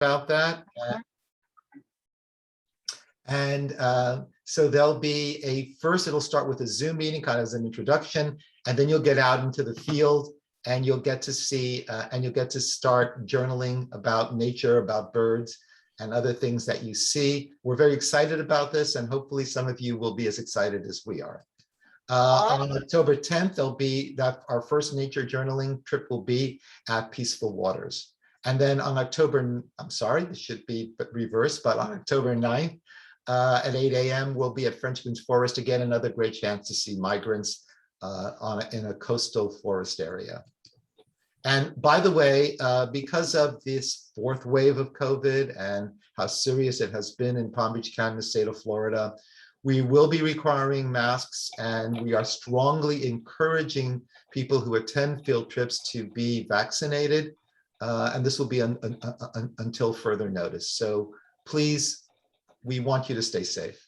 about that. So there'll be first it'll start with a Zoom meeting, kind of as an introduction, and then you'll get out into the field and you'll get to see, and you'll get to start journaling about nature, about birds, and other things that you see. We're very excited about this, and hopefully some of you will be as excited as we are. On October 10th, our first nature journaling trip will be at Peaceful Waters. And then on this should be reversed, but on October 9th, at 8 a.m. we'll be at Frenchman's Forest again, another great chance to see migrants in a coastal forest area. And by the way, because of this fourth wave of COVID and how serious it has been in Palm Beach County, the state of Florida, we will be requiring masks, and we are strongly encouraging people who attend field trips to be vaccinated. And this will be until further notice. So please, we want you to stay safe.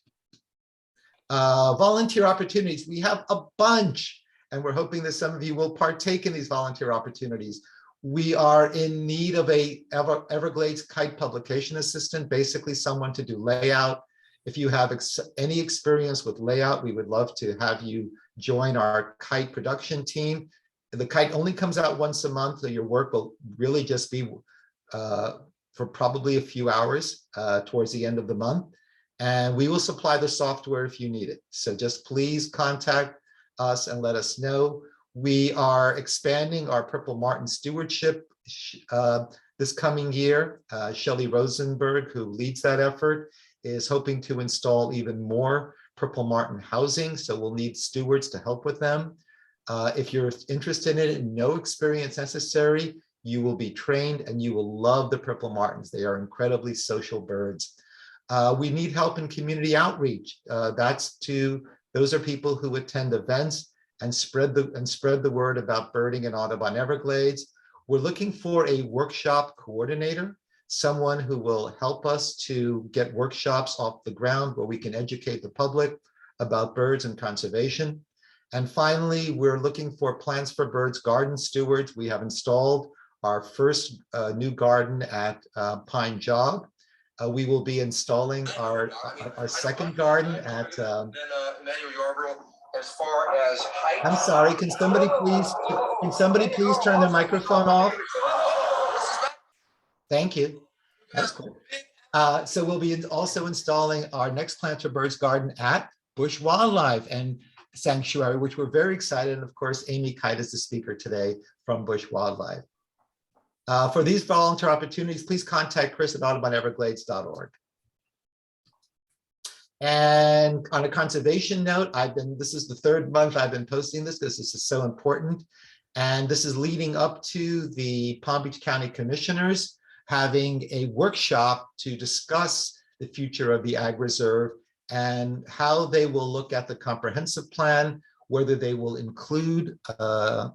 Volunteer opportunities, we have a bunch, and we're hoping that some of you will partake in these volunteer opportunities. We are in need of a Everglades kite publication assistant, basically someone to do layout. If you have any experience with layout, we would love to have you join our kite production team. The kite only comes out once a month, so your work will really just be for probably a few hours towards the end of the month. And we will supply the software if you need it. So just please contact us and let us know. We are expanding our Purple Martin stewardship this coming year. Shelley Rosenberg, who leads that effort, is hoping to install even more Purple Martin housing. So we'll need stewards to help with them. If you're interested in it, no experience necessary, you will be trained and you will love the Purple Martins. They are incredibly social birds. We need help in community outreach. Those are people who attend events and spread the word about birding in Audubon Everglades. We're looking for a workshop coordinator, someone who will help us to get workshops off the ground where we can educate the public about birds and conservation. And finally, we're looking for Plants for Birds garden stewards. We have installed our first new garden at Pine Jog. We will be installing our second garden at as far as height. I'm sorry, can somebody please turn their microphone off? Thank you. That's cool. So we'll be also installing our next Plants for Birds garden at Busch Wildlife and Sanctuary, which we're very excited. And of course, Amy Kight is the speaker today from Busch Wildlife. For these volunteer opportunities, please contact Chris at audubon-everglades.org. And on a conservation note, this is the third month I've been posting this because this is so important. And this is leading up to the Palm Beach County Commissioners having a workshop to discuss the future of the Ag Reserve and how they will look at the comprehensive plan, whether they will include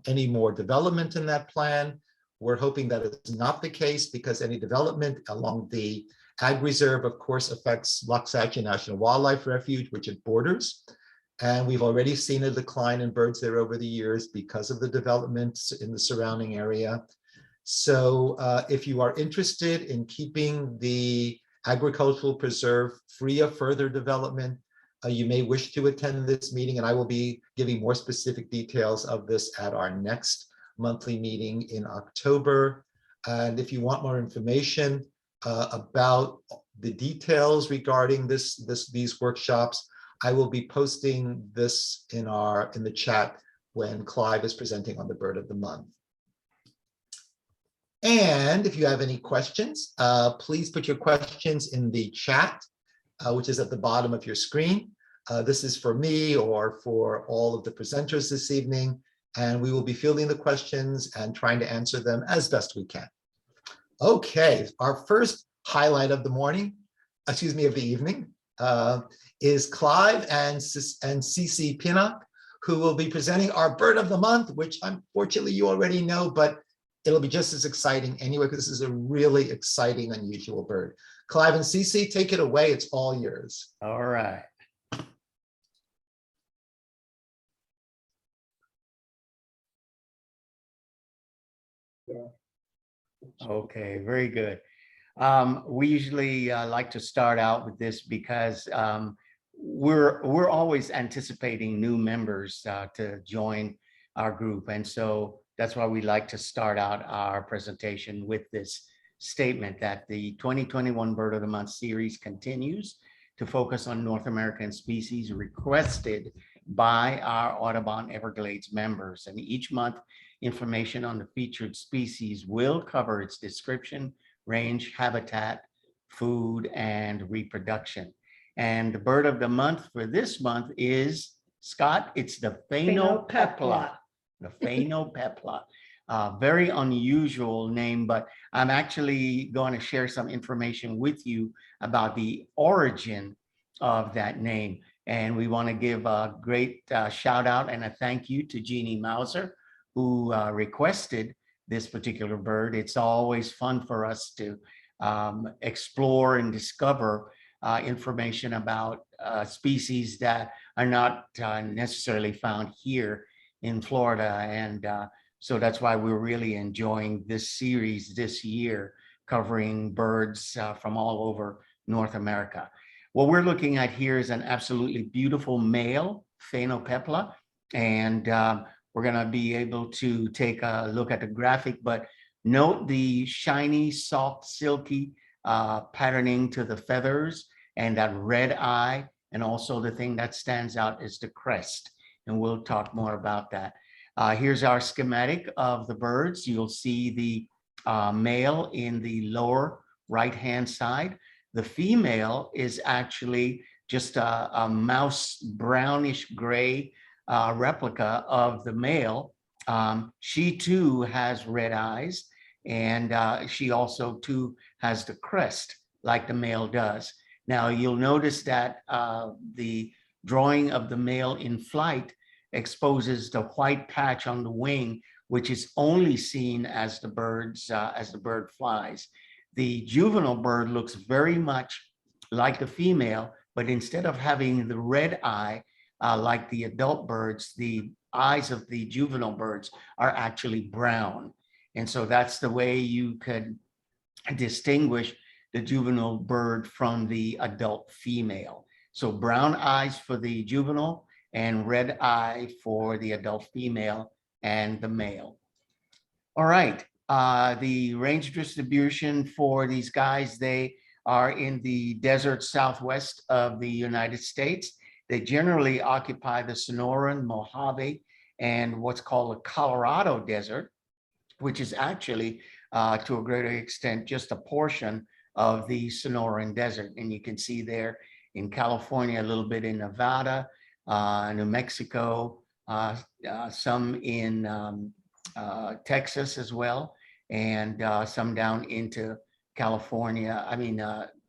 any more development in that plan. We're hoping that it's not the case because any development along the Ag Reserve, of course, affects Loxahatchee National Wildlife Refuge, which it borders. And we've already seen a decline in birds there over the years because of the developments in the surrounding area. So if you are interested in keeping the agricultural preserve free of further development, you may wish to attend this meeting, and I will be giving more specific details of this at our next monthly meeting in October. And if you want more information about the details regarding these workshops, I will be posting this in the chat when Clive is presenting on the Bird of the Month. And if you have any questions, please put your questions in the chat, which is at the bottom of your screen. This is for me or for all of the presenters this evening, and we will be fielding the questions and trying to answer them as best we can. Okay, our first highlight of the evening, is Clive and Cece Pinnock, who will be presenting our Bird of the Month, which unfortunately you already know, but it'll be just as exciting anyway, because this is a really exciting, unusual bird. Clive and Cece, take it away. It's all yours. All right. Okay, very good. We usually like to start out with this because we're always anticipating new members to join our group, and so that's why we like to start out our presentation with this statement that the 2021 Bird of the Month series continues to focus on North American species requested by our Audubon Everglades members, and each month information on the featured species will cover its description, range, habitat, food, and reproduction. And the bird of the month for this month is, Scott, it's the Phainopepla. The Phainopepla. Very unusual name, but I'm actually going to share some information with you about the origin of that name. And we want to give a great shout out and a thank you to Jeannie Mauser, who requested this particular bird. It's always fun for us to explore and discover information about species that are not necessarily found here in Florida. And so that's why we're really enjoying this series this year, covering birds from all over North America. What we're looking at here is an absolutely beautiful male Phainopepla, and we're going to be able to take a look at the graphic, but note the shiny, soft, silky patterning to the feathers and that red eye. And also the thing that stands out is the crest. And we'll talk more about that. Here's our schematic of the birds. You'll see the male in the lower right-hand side. The female is actually just a mouse brownish gray replica of the male. She too has red eyes, and she also too has the crest like the male does. Now you'll notice that the drawing of the male in flight exposes the white patch on the wing, which is only seen as the bird flies. The juvenile bird looks very much like the female, but instead of having the red eye, like the adult birds, the eyes of the juvenile birds are actually brown. And so that's the way you could distinguish the juvenile bird from the adult female. So brown eyes for the juvenile and red eye for the adult female and the male. All right, the range distribution for these guys, they are in the desert southwest of the United States. They generally occupy the Sonoran, Mojave, and what's called the Colorado Desert, which is actually, to a greater extent, just a portion of the Sonoran Desert. And you can see there in California, a little bit in Nevada, New Mexico, some in Texas as well, and some down into California. I mean,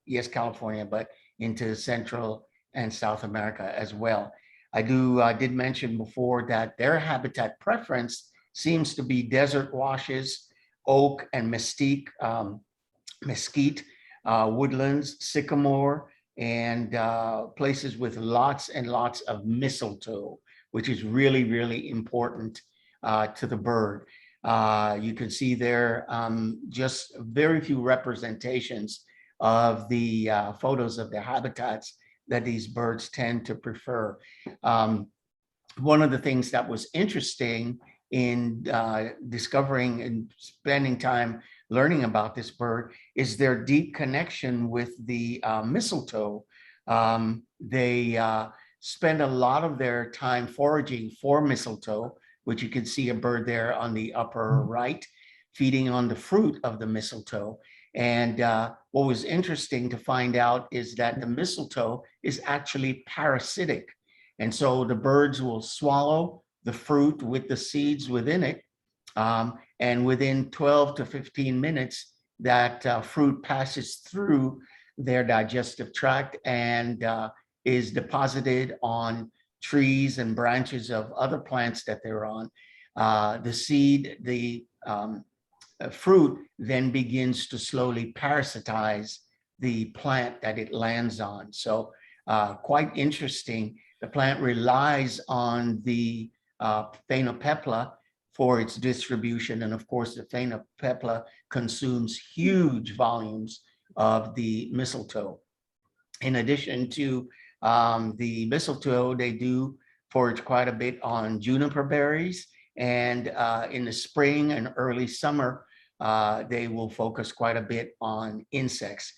yes, California, but into Central and South America as well. I did mention before that their habitat preference seems to be desert washes, oak and mesquite, woodlands, sycamore, and places with lots and lots of mistletoe, which is really, really important to the bird. You can see there just very few representations of the photos of the habitats that these birds tend to prefer. One of the things that was interesting in discovering and spending time learning about this bird is their deep connection with the mistletoe. They spend a lot of their time foraging for mistletoe, which you can see a bird there on the upper right, feeding on the fruit of the mistletoe. And what was interesting to find out is that the mistletoe is actually parasitic. And so the birds will swallow the fruit with the seeds within it. And within 12 to 15 minutes, that fruit passes through their digestive tract and is deposited on trees and branches of other plants that they're on. The seed, the fruit then begins to slowly parasitize the plant that it lands on. So quite interesting. The plant relies on the Phainopepla for its distribution. And of course, the Phainopepla consumes huge volumes of the mistletoe. In addition to the mistletoe, they do forage quite a bit on juniper berries, and in the spring and early summer, they will focus quite a bit on insects.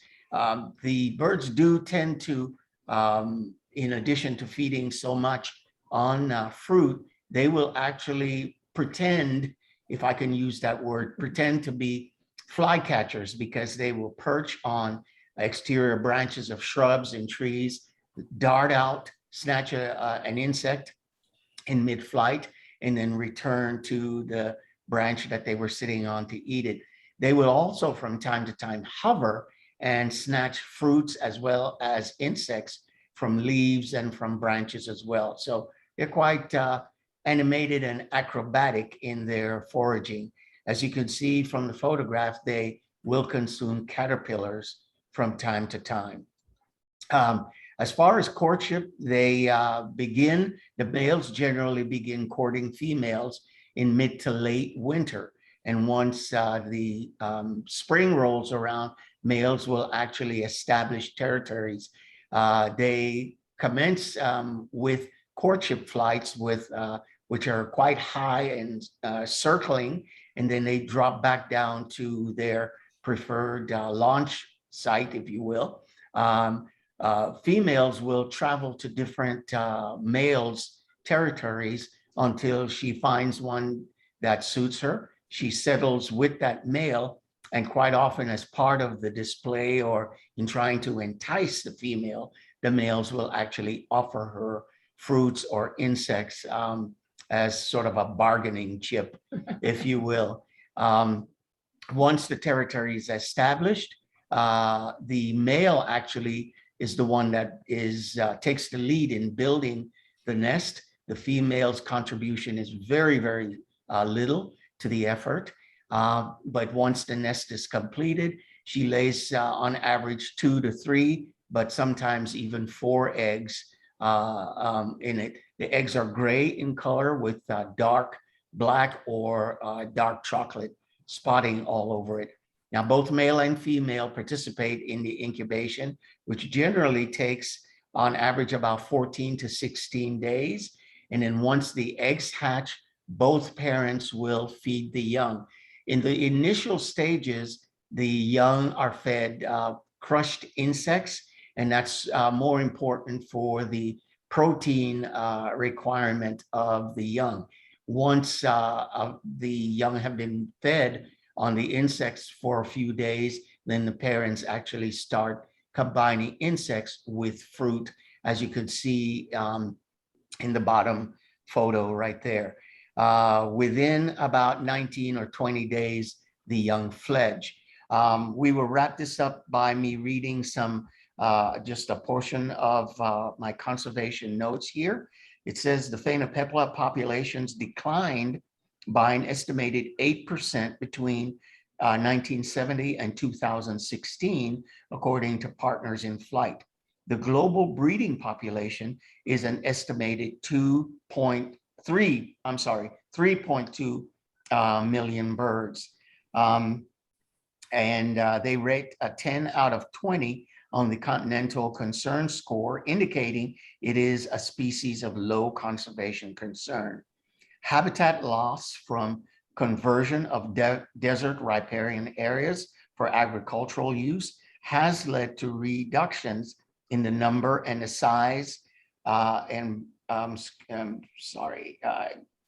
The birds do tend to, in addition to feeding so much on fruit, they will actually pretend, if I can use that word, pretend to be flycatchers, because they will perch on exterior branches of shrubs and trees, dart out, snatch an insect in mid-flight, and then return to the branch that they were sitting on to eat it. They will also from time to time hover and snatch fruits as well as insects from leaves and from branches as well. So they're quite animated and acrobatic in their foraging. As you can see from the photograph, they will consume caterpillars from time to time. As far as courtship, they the males generally begin courting females in mid to late winter. And once the spring rolls around, males will actually establish territories. They commence with courtship flights which are quite high and circling, and then they drop back down to their preferred launch site, if you will. Females will travel to different males' territories until she finds one that suits her. She settles with that male, and quite often as part of the display or in trying to entice the female, the males will actually offer her fruits or insects as sort of a bargaining chip, if you will. Once the territory is established, the male actually is the one that takes the lead in building the nest. The female's contribution is very, very little to the effort. But once the nest is completed, she lays on average 2 to 3, but sometimes even 4 eggs in it. The eggs are gray in color with dark black or dark chocolate spotting all over it. Now, both male and female participate in the incubation, which generally takes on average about 14 to 16 days. And then once the eggs hatch, both parents will feed the young. In the initial stages, the young are fed crushed insects, and that's more important for the protein requirement of the young. Once the young have been fed on the insects for a few days, then the parents actually start combining insects with fruit, as you could see in the bottom photo right there. Within about 19 or 20 days, the young fledge. We will wrap this up by me reading some, just a portion of my conservation notes here. It says the Phainopepla populations declined by an estimated 8% between 1970 and 2016, according to Partners in Flight. The global breeding population is an estimated 3.2 million birds. They rate a 10 out of 20 on the Continental Concern Score, indicating it is a species of low conservation concern. Habitat loss from conversion of desert riparian areas for agricultural use has led to reductions in the number and the size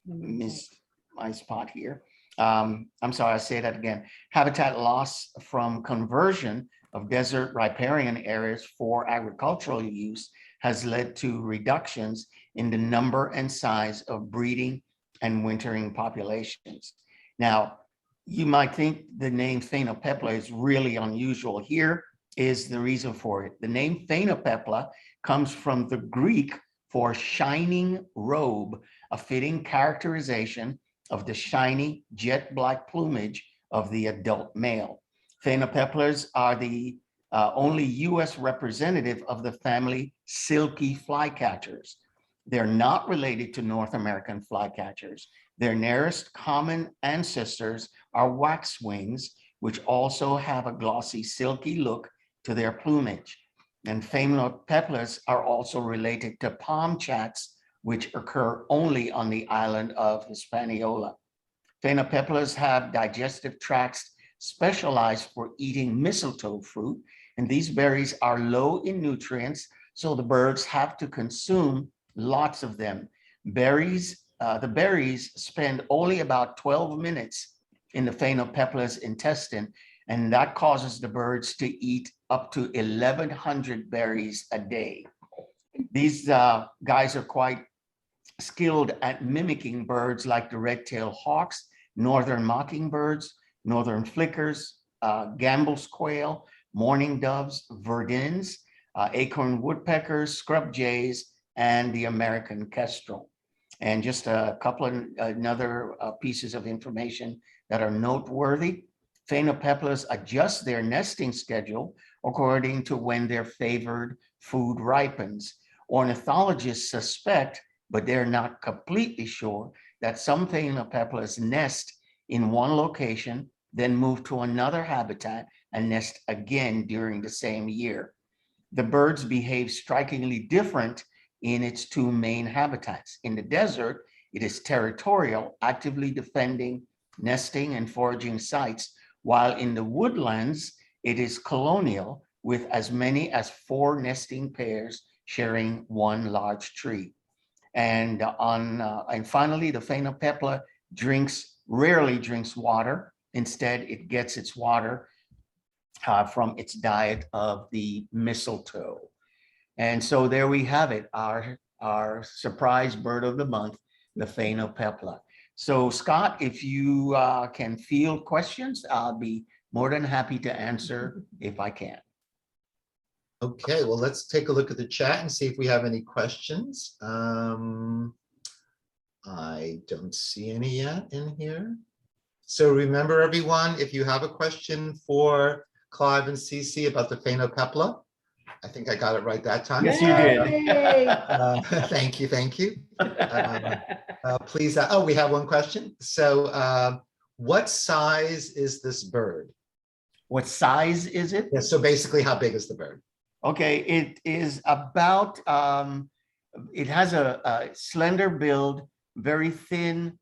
missed my spot here. I'm sorry, I say that again. Habitat loss from conversion of desert riparian areas for agricultural use has led to reductions in the number and size of breeding and wintering populations. Now, you might think the name Phainopepla is really unusual. Here is the reason for it. The name Phainopepla comes from the Greek for shining robe, a fitting characterization of the shiny jet black plumage of the adult male. Phainopeplas are the only US representative of the family silky flycatchers. They're not related to North American flycatchers. Their nearest common ancestors are waxwings, which also have a glossy, silky look to their plumage. And Phainopeplas are also related to palm chats, which occur only on the island of Hispaniola. Phainopeplas have digestive tracts specialized for eating mistletoe fruit, and these berries are low in nutrients, so the birds have to consume lots of them. The berries spend only about 12 minutes in the Phainopepla's intestine, and that causes the birds to eat up to 1,100 berries a day. These guys are quite skilled at mimicking birds like the red-tailed hawks, northern mockingbirds, northern flickers, Gambel's quail, mourning doves, verdins, acorn woodpeckers, scrub jays, and the American kestrel. And just a couple of another pieces of information that are noteworthy. Phainopeplas adjust their nesting schedule according to when their favored food ripens. Ornithologists suspect, but they're not completely sure, that some Phainopeplas nest in one location, then move to another habitat and nest again during the same year. The birds behave strikingly different in its two main habitats. In the desert, it is territorial, actively defending nesting and foraging sites, while in the woodlands, it is colonial, with as many as 4 nesting pairs sharing one large tree. And finally, the Phainopepla rarely drinks water. Instead, it gets its water from its diet of the mistletoe. And so there we have it, our surprise bird of the month, the Phainopepla. So Scott, if you can field questions, I'll be more than happy to answer if I can. Okay, well, let's take a look at the chat and see if we have any questions. I don't see any yet in here. So remember, everyone, if you have a question for Clive and Cece about the Phainopepla, I think I got it right that time. Yes, you did. Thank you, thank you. Please, oh, we have one question. So what size is this bird? What size is it? Yeah, so basically, how big is the bird? Okay, it is about, it has a slender build, very thin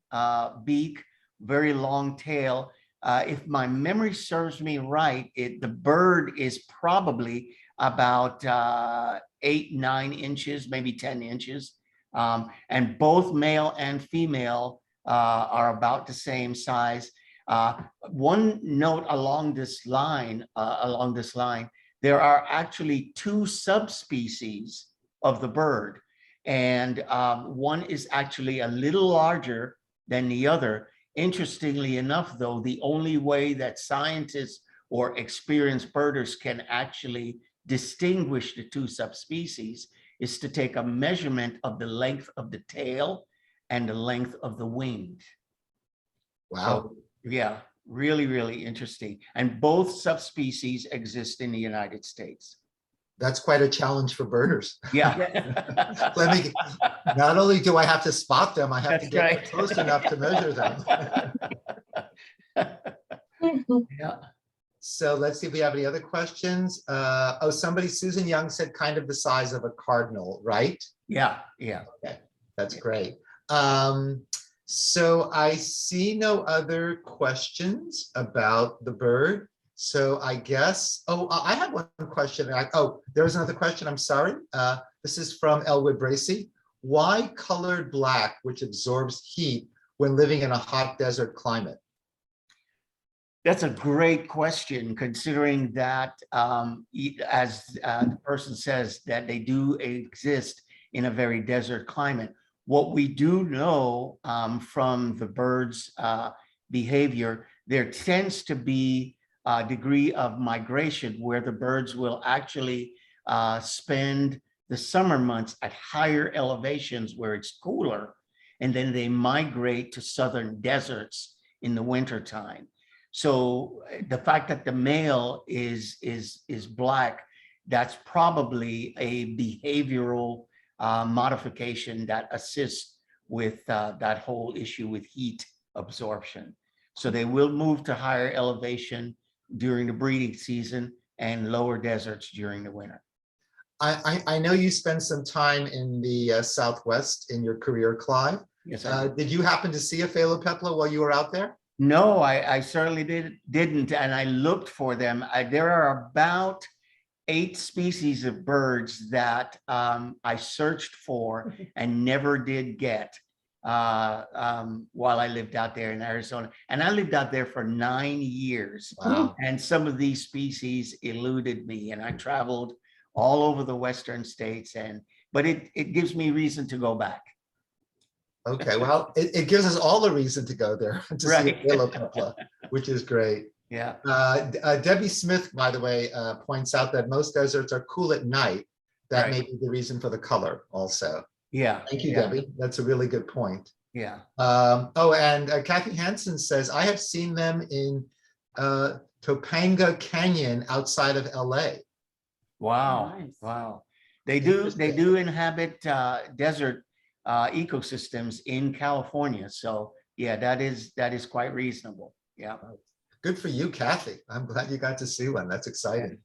beak, very long tail. If my memory serves me right, the bird is probably about 8-9 inches, maybe 10 inches. And both male and female are about the same size. One note along this line, there are actually 2 subspecies of the bird, and one is actually a little larger than the other. Interestingly enough, though, the only way that scientists or experienced birders can actually distinguish the 2 subspecies is to take a measurement of the length of the tail and the length of the wings. Wow. So, yeah. Really, really interesting. And both subspecies exist in the United States. That's quite a challenge for birders. Yeah. Not only do I have to spot them, I have to get close enough to measure them. Yeah. So let's see if we have any other questions. Oh, Susan Young said kind of the size of a cardinal, right? Yeah, yeah. Okay, that's great. So I see no other questions about the bird. So I guess, oh, I have one question. There's another question, I'm sorry. This is from Elwood Bracey. Why colored black, which absorbs heat when living in a hot desert climate? That's a great question, considering that, as the person says, that they do exist in a very desert climate. What we do know from the bird's behavior, there tends to be a degree of migration where the birds will actually spend the summer months at higher elevations where it's cooler, and then they migrate to southern deserts in the wintertime. So the fact that the male is black, that's probably a behavioral modification that assists with that whole issue with heat absorption. So they will move to higher elevation during the breeding season, and lower deserts during the winter. I know you spent some time in the Southwest in your career, Clive. Yes, I did. Did you happen to see a Phainopepla while you were out there? No, I certainly didn't, and I looked for them. There are about 8 species of birds that I searched for and never did get while I lived out there in Arizona. And I lived out there for 9 years. Wow. And some of these species eluded me, and I traveled all over the Western states. But it gives me reason to go back. Okay, well, it gives us all a reason to go there to see a Phainopepla, which is great. Yeah. Debbie Smith, by the way, points out that most deserts are cool at night. That may be the reason for the color also. Yeah. Thank you, Debbie. That's a really good point. Yeah. And Kathy Hansen says, I have seen them in Topanga Canyon outside of LA. Wow. Nice. Wow. They do inhabit desert ecosystems in California. So yeah, that is quite reasonable. Yeah. Good for you, Kathy. I'm glad you got to see one. That's exciting.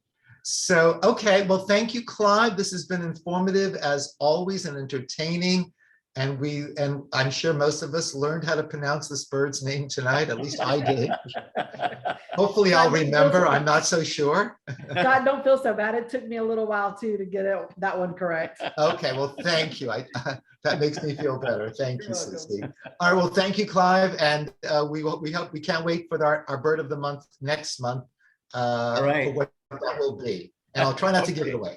So, okay, well, thank you, Clive. This has been informative as always and entertaining. And I'm sure most of us learned how to pronounce this bird's name tonight. At least I did. Hopefully I'll remember. I'm not so sure. God, don't feel so bad. It took me a little while too to get that one correct. Okay, well, thank you. That makes me feel better. Thank you, Cece. All right, well, thank you, Clive. And we can't wait for our bird of the month next month. All right. For what that will be. And I'll try not to give it away.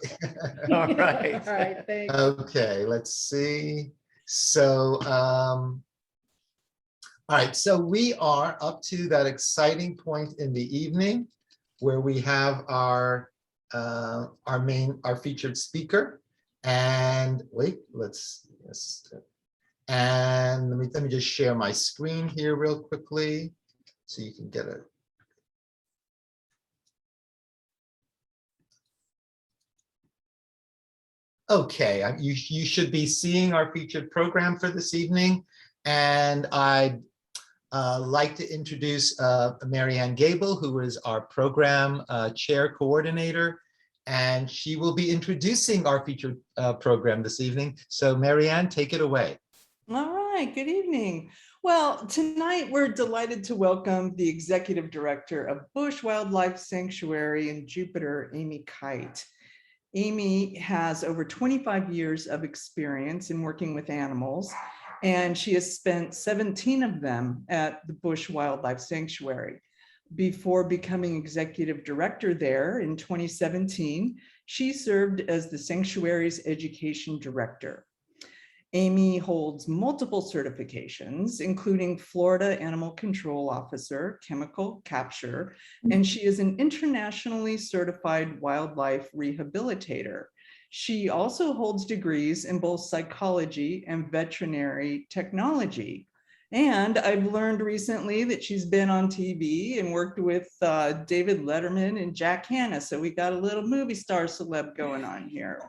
All right. All right, thanks. Okay, let's see. So, all right, so we are up to that exciting point in the evening where we have our featured speaker. And wait, and let me just share my screen here real quickly so you can get it. Okay, you should be seeing our featured program for this evening. And I'd like to introduce Marianne Gabel, who is our program chair coordinator, and she will be introducing our featured program this evening. So Marianne, take it away. All right, good evening. Well, tonight we're delighted to welcome the executive director of Busch Wildlife Sanctuary in Jupiter, Amy Kight. Amy has over 25 years of experience in working with animals, and she has spent 17 of them at the Busch Wildlife Sanctuary. Before becoming executive director there in 2017, she served as the sanctuary's education director. Amy holds multiple certifications, including Florida Animal Control Officer, Chemical Capture, and she is an internationally certified wildlife rehabilitator. She also holds degrees in both psychology and veterinary technology. And I've learned recently that she's been on TV and worked with David Letterman and Jack Hanna. So we got a little movie star celeb going on here.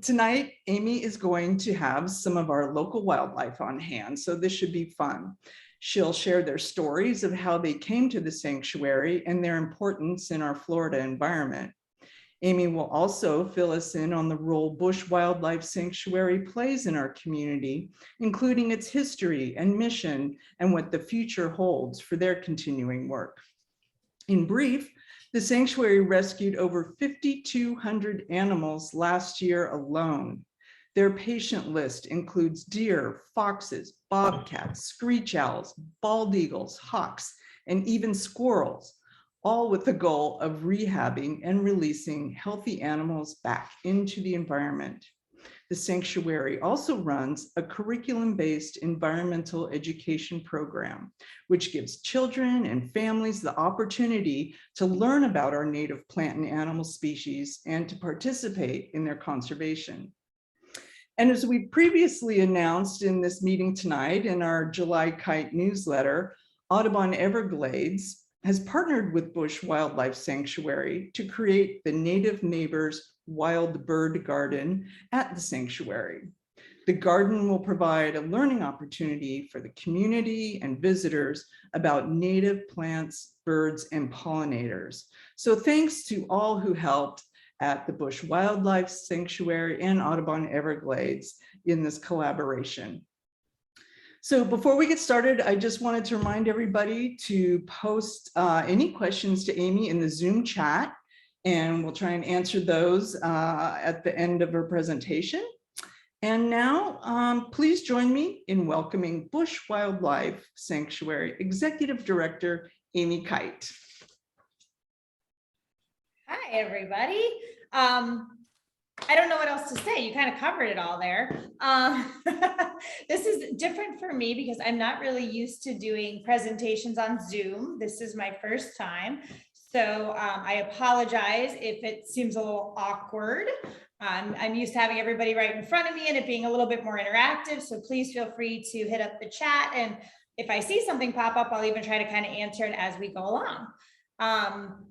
Tonight, Amy is going to have some of our local wildlife on hand, so this should be fun. She'll share their stories of how they came to the sanctuary and their importance in our Florida environment. Amy will also fill us in on the role Busch Wildlife Sanctuary plays in our community, including its history and mission and what the future holds for their continuing work. In brief, the sanctuary rescued over 5,200 animals last year alone. Their patient list includes deer, foxes, bobcats, screech owls, bald eagles, hawks, and even squirrels, all with the goal of rehabbing and releasing healthy animals back into the environment. The sanctuary also runs a curriculum-based environmental education program, which gives children and families the opportunity to learn about our native plant and animal species and to participate in their conservation. And as we previously announced in this meeting tonight in our July Kite newsletter, Audubon Everglades has partnered with Busch Wildlife Sanctuary to create the Native Neighbors Wild Bird Garden at the sanctuary. The garden will provide a learning opportunity for the community and visitors about native plants, birds, and pollinators. So thanks to all who helped at the Busch Wildlife Sanctuary and Audubon Everglades in this collaboration. So before we get started, I just wanted to remind everybody to post any questions to Amy in the Zoom chat, and we'll try and answer those at the end of her presentation. And now, please join me in welcoming Busch Wildlife Sanctuary Executive Director, Amy Kight. Hi, everybody. I don't know what else to say. You kind of covered it all there. This is different for me because I'm not really used to doing presentations on Zoom. This is my first time. So I apologize if it seems a little awkward. I'm used to having everybody right in front of me and it being a little bit more interactive. So please feel free to hit up the chat. And if I see something pop up, I'll even try to kind of answer it as we go along.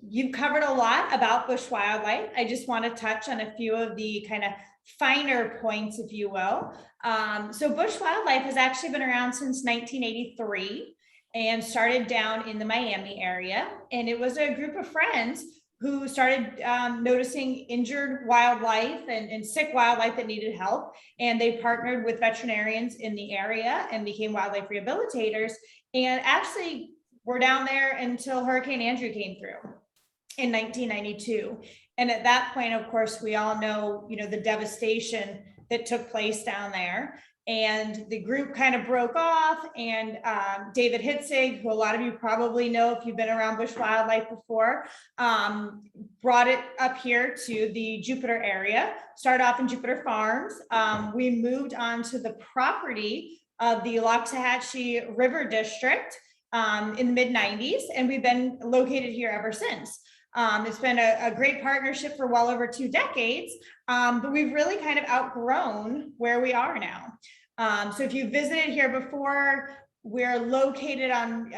You've covered a lot about Busch Wildlife. I just want to touch on a few of the kind of finer points, if you will. So Busch Wildlife has actually been around since 1983 and started down in the Miami area. And it was a group of friends who started noticing injured wildlife and sick wildlife that needed help. And they partnered with veterinarians in the area and became wildlife rehabilitators. And actually, we're down there until Hurricane Andrew came through in 1992. And at that point, of course, we all know, the devastation that took place down there. And the group kind of broke off, and David Hitzig, who a lot of you probably know if you've been around Busch Wildlife before, brought it up here to the Jupiter area, started off in Jupiter Farms. We moved on to the property of the Loxahatchee River District in the mid-90s, and we've been located here ever since. It's been a great partnership for well over 2 decades, but we've really kind of outgrown where we are now. So if you visited here before, we're located on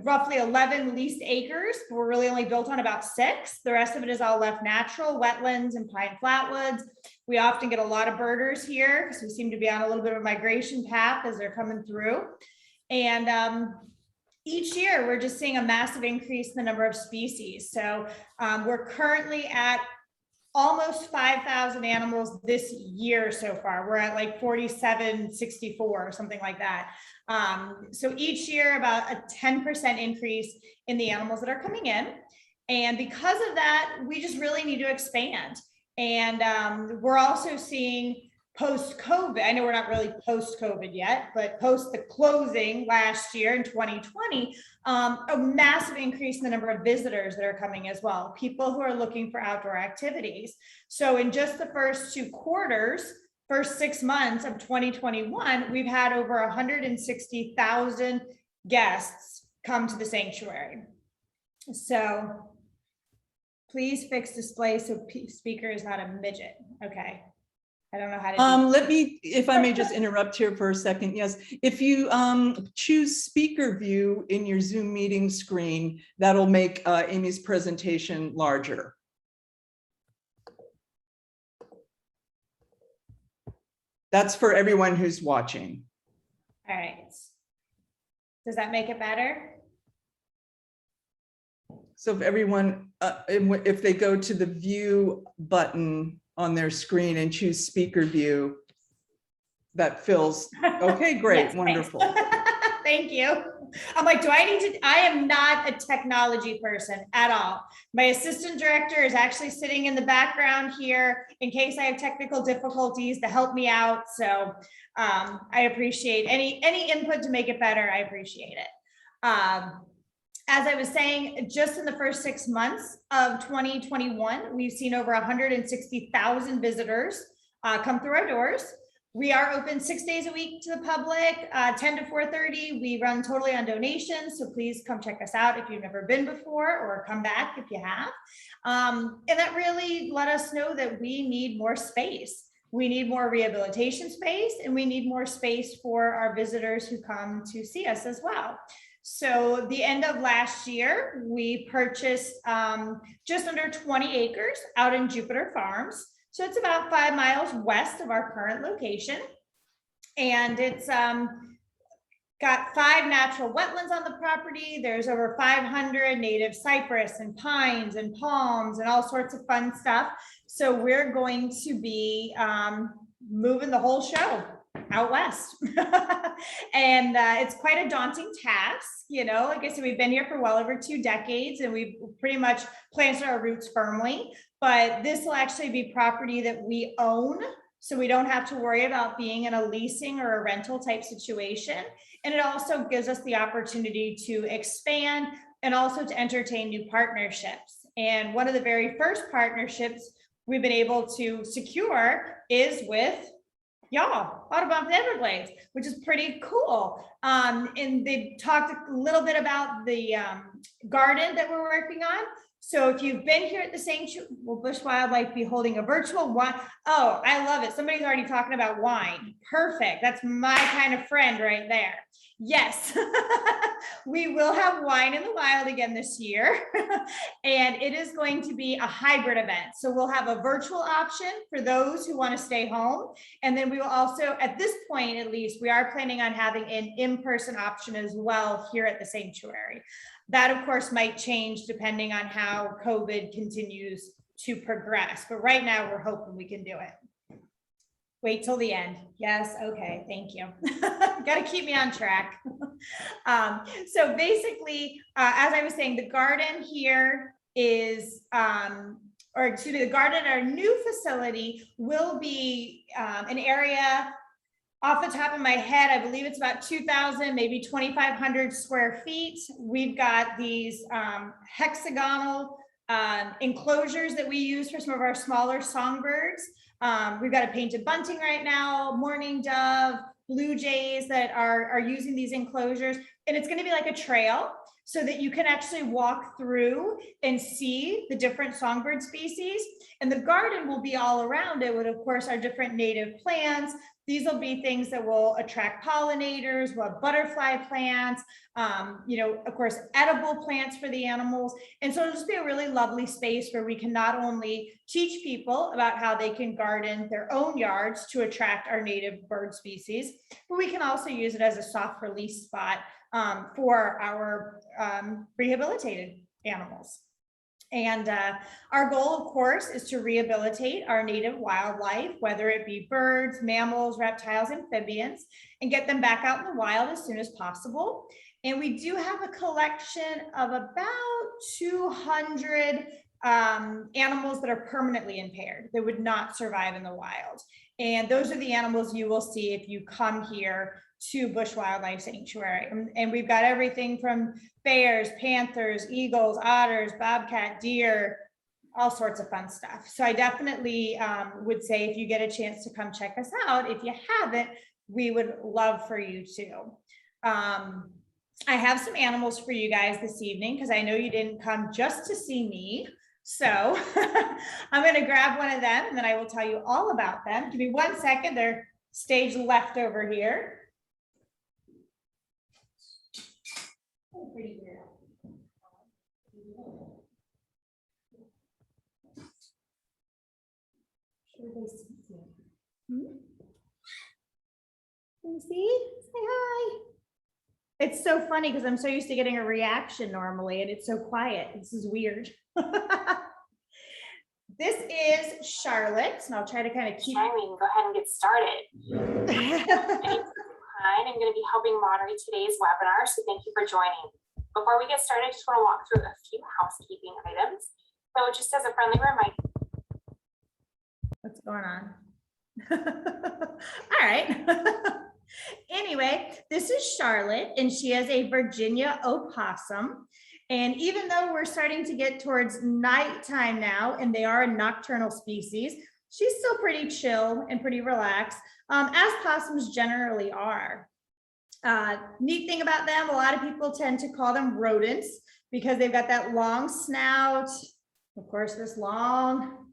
roughly 11 leased acres. We're really only built on about 6. The rest of it is all left natural, wetlands and pine flatwoods. We often get a lot of birders here because we seem to be on a little bit of a migration path as they're coming through. And each year, we're just seeing a massive increase in the number of species. So we're currently at almost 5,000 animals this year so far. We're at like 4,764 or something like that. So each year, about a 10% increase in the animals that are coming in. And because of that, we just really need to expand. And we're also seeing post-COVID, I know we're not really post-COVID yet, but post the closing last year in 2020, a massive increase in the number of visitors that are coming as well, people who are looking for outdoor activities. So in just the first 2 quarters, first 6 months of 2021, we've had over 160,000 guests come to the sanctuary. So please fix display so speaker is not a midget. Okay. I don't know how to let me, if I may just interrupt here for a second. Yes, if you choose speaker view in your Zoom meeting screen, that'll make Amy's presentation larger. That's for everyone who's watching. All right. Does that make it better? So if everyone, if they go to the view button on their screen and choose speaker view, that fills. Okay, great. Yes, wonderful. Thank you. I'm like, do I need to? I am not a technology person at all. My assistant director is actually sitting in the background here in case I have technical difficulties to help me out. So I appreciate any input to make it better. I appreciate it. As I was saying, just in the first 6 months of 2021, we've seen over 160,000 visitors come through our doors. We are open 6 days a week to the public, 10 to 4:30. We run totally on donations, so please come check us out if you've never been before, or come back if you have. And that really let us know that we need more space. We need more rehabilitation space, and we need more space for our visitors who come to see us as well. So the end of last year, we purchased just under 20 acres out in Jupiter Farms. So it's about 5 miles west of our current location. And it's got 5 natural wetlands on the property. There's over 500 native cypress and pines and palms and all sorts of fun stuff. So we're going to be moving the whole show out west. And it's quite a daunting task. You know, like I said, we've been here for well over 2 decades and we've pretty much planted our roots firmly, but this will actually be property that we own. So we don't have to worry about being in a leasing or a rental type situation. And it also gives us the opportunity to expand and also to entertain new partnerships. And one of the very first partnerships we've been able to secure is with y'all, Audubon Everglades, which is pretty cool. And they talked a little bit about the garden that we're working on. So if you've been here at the sanctuary, will Busch Wildlife be holding a virtual wine? Oh, I love it. Somebody's already talking about wine. Perfect. That's my kind of friend right there. Yes, we will have wine in the wild again this year. And it is going to be a hybrid event. So we'll have a virtual option for those who want to stay home. And then we will also, at this point, at least, we are planning on having an in-person option as well here at the sanctuary. That, of course, might change depending on how COVID continues to progress. But right now, we're hoping we can do it. Wait till the end. Yes. Okay. Thank you. Got to keep me on track. So basically, as I was saying, the garden here is, or excuse me, the garden at our new facility will be an area. Off the top of my head, I believe it's about 2,000, maybe 2,500 square feet. We've got these hexagonal enclosures that we use for some of our smaller songbirds. We've got a painted bunting right now, mourning dove, blue jays that are using these enclosures. And it's going to be like a trail so that you can actually walk through and see the different songbird species. And the garden will be all around it with, of course, our different native plants. These will be things that will attract pollinators, we'll have butterfly plants, you know, of course, edible plants for the animals. And so it'll just be a really lovely space where we can not only teach people about how they can garden their own yards to attract our native bird species, but we can also use it as a soft release spot for our rehabilitated animals. And our goal, of course, is to rehabilitate our native wildlife, whether it be birds, mammals, reptiles, amphibians, and get them back out in the wild as soon as possible. And we do have a collection of about 200 animals that are permanently impaired that would not survive in the wild. And those are the animals you will see if you come here to Busch Wildlife Sanctuary. And we've got everything from bears, panthers, eagles, otters, bobcat, deer, all sorts of fun stuff. So I definitely would say if you get a chance to come check us out, if you haven't, we would love for you to. I have some animals for you guys this evening because I know you didn't come just to see me. So I'm going to grab one of them and then I will tell you all about them. Give me 1 second. They're stage left over here. Pretty weird. Can you see? Say hi. It's so funny because I'm so used to getting a reaction normally and it's so quiet. This is weird. This is Charlotte, and I'll try to kind of keep. Go ahead and get started. I'm going to be helping moderate today's webinar, so thank you for joining. Before we get started, I just want to walk through a few housekeeping items. So just as a friendly reminder. What's going on? All right. Anyway, this is Charlotte, and she is a Virginia opossum. And even though we're starting to get towards nighttime now, and they are a nocturnal species, she's still pretty chill and pretty relaxed, as possums generally are. Neat thing about them, a lot of people tend to call them rodents because they've got that long snout, of course, this long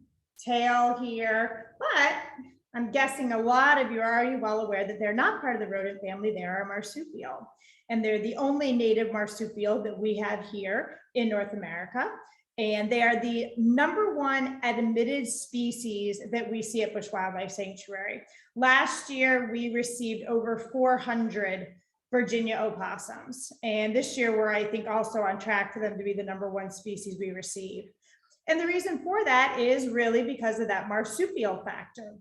tail here, but I'm guessing a lot of you are already well aware that they're not part of the rodent family. They are a marsupial, and they're the only native marsupial that we have here in North America. And they are the #1 admitted species that we see at Busch Wildlife Sanctuary. Last year, we received over 400 Virginia opossums. And this year, we're, I think, also on track for them to be the #1 species we receive. And the reason for that is really because of that marsupial factor.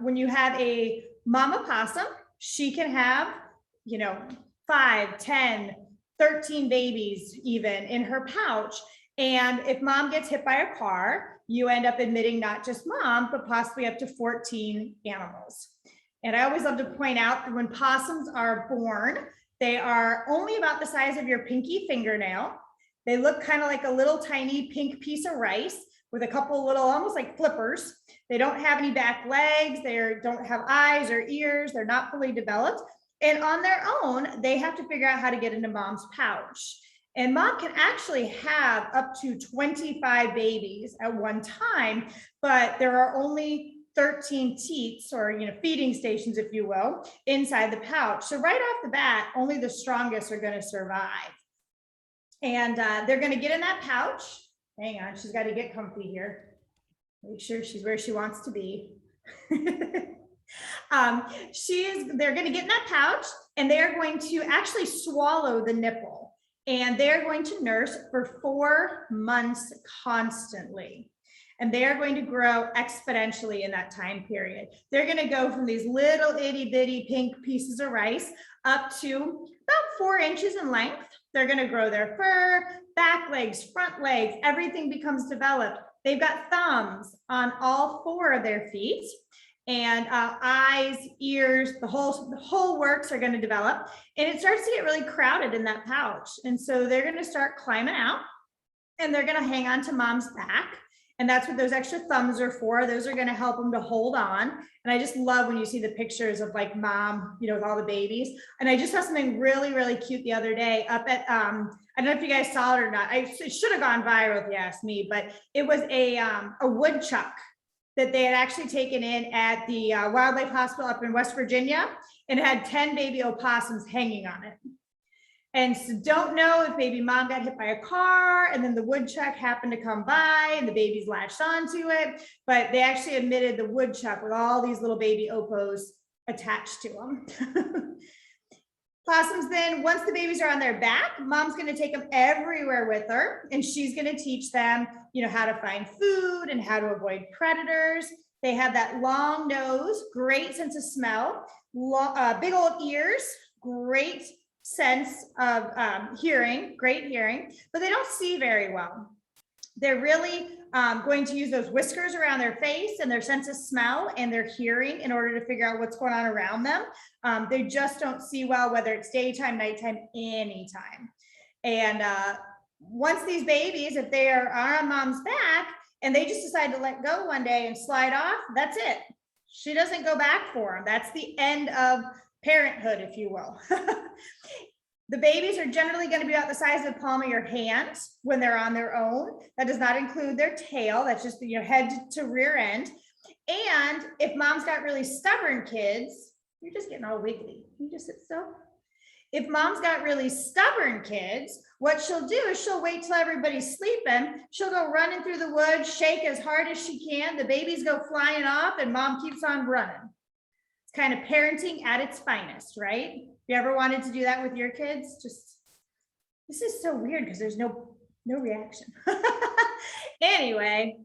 When you have a mama opossum, she can have, 5, 10, 13 babies even in her pouch. And if mom gets hit by a car, you end up admitting not just mom, but possibly up to 14 animals. And I always love to point out that when possums are born, they are only about the size of your pinky fingernail. They look kind of like a little tiny pink piece of rice with a couple little, almost like flippers. They don't have any back legs. They don't have eyes or ears. They're not fully developed. And on their own, they have to figure out how to get into mom's pouch. And mom can actually have up to 25 babies at one time, but there are only 13 teats, or feeding stations, if you will, inside the pouch. So right off the bat, only the strongest are going to survive. And they're going to get in that pouch. Hang on, she's got to get comfy here. Make sure she's where she wants to be. They're going to get in that pouch, and they're going to actually swallow the nipple. And they're going to nurse for 4 months constantly. And they're going to grow exponentially in that time period. They're going to go from these little itty bitty pink pieces of rice up to about 4 inches in length. They're going to grow their fur, back legs, front legs, everything becomes developed. They've got thumbs on all 4 of their feet, and eyes, ears, the whole works are going to develop. And it starts to get really crowded in that pouch. And so they're going to start climbing out, and they're going to hang on to mom's back. And that's what those extra thumbs are for. Those are going to help them to hold on. And I just love when you see the pictures of like mom, with all the babies. And I just saw something really, really cute the other day up at, I don't know if you guys saw it or not. It should have gone viral if you asked me, but it was a woodchuck that they had actually taken in at the Wildlife Hospital up in West Virginia, and it had 10 baby opossums hanging on it. And so don't know if maybe mom got hit by a car and then the woodchuck happened to come by and the babies latched onto it, but they actually admitted the woodchuck with all these little baby opos attached to them. Possums then, once the babies are on their back, mom's going to take them everywhere with her, and she's going to teach them, how to find food and how to avoid predators. They have that long nose, great sense of smell, big old ears, great sense of hearing, great hearing, but they don't see very well. They're really going to use those whiskers around their face and their sense of smell and their hearing in order to figure out what's going on around them. They just don't see well, whether it's daytime, nighttime, anytime. And once these babies, if they are on mom's back and they just decide to let go one day and slide off, that's it. She doesn't go back for them. That's the end of parenthood, if you will. The babies are generally going to be about the size of the palm of your hand when they're on their own. That does not include their tail. That's just your head to rear end. And if mom's got really stubborn kids, you're just getting all wiggly. Can you just sit still? If mom's got really stubborn kids, what she'll do is she'll wait till everybody's sleeping. She'll go running through the woods, shake as hard as she can. The babies go flying off and mom keeps on running. It's kind of parenting at its finest, right? You ever wanted to do that with your kids? This is so weird because there's no reaction. Anyway,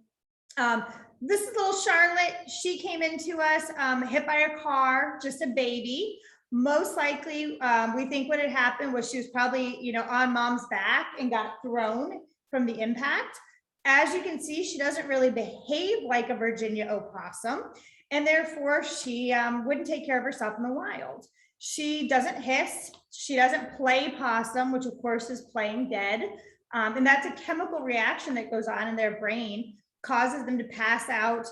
this is little Charlotte. She came into us hit by a car, just a baby. Most likely, we think what had happened was she was probably, on mom's back and got thrown from the impact. As you can see, she doesn't really behave like a Virginia opossum, and therefore she wouldn't take care of herself in the wild. She doesn't hiss. She doesn't play possum, which of course is playing dead. And that's a chemical reaction that goes on in their brain, causes them to pass out.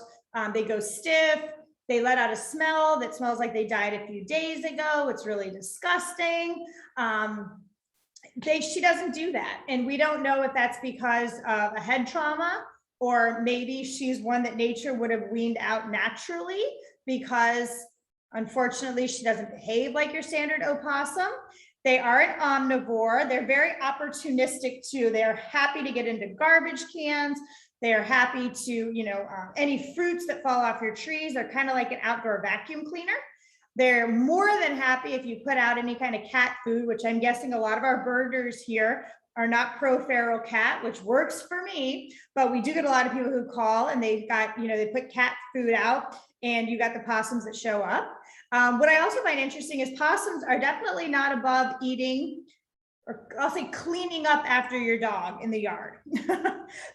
They go stiff. They let out a smell that smells like they died a few days ago. It's really disgusting. She doesn't do that. And we don't know if that's because of a head trauma, or maybe she's one that nature would have weaned out naturally because unfortunately, she doesn't behave like your standard opossum. They are an omnivore. They're very opportunistic too. They're happy to get into garbage cans. They're happy to, any fruits that fall off your trees. They're kind of like an outdoor vacuum cleaner. They're more than happy if you put out any kind of cat food, which I'm guessing a lot of our birders here are not pro feral cat, which works for me, but we do get a lot of people who call and they've got, they put cat food out and you got the possums that show up. What I also find interesting is possums are definitely not above eating, or I'll say cleaning up after your dog in the yard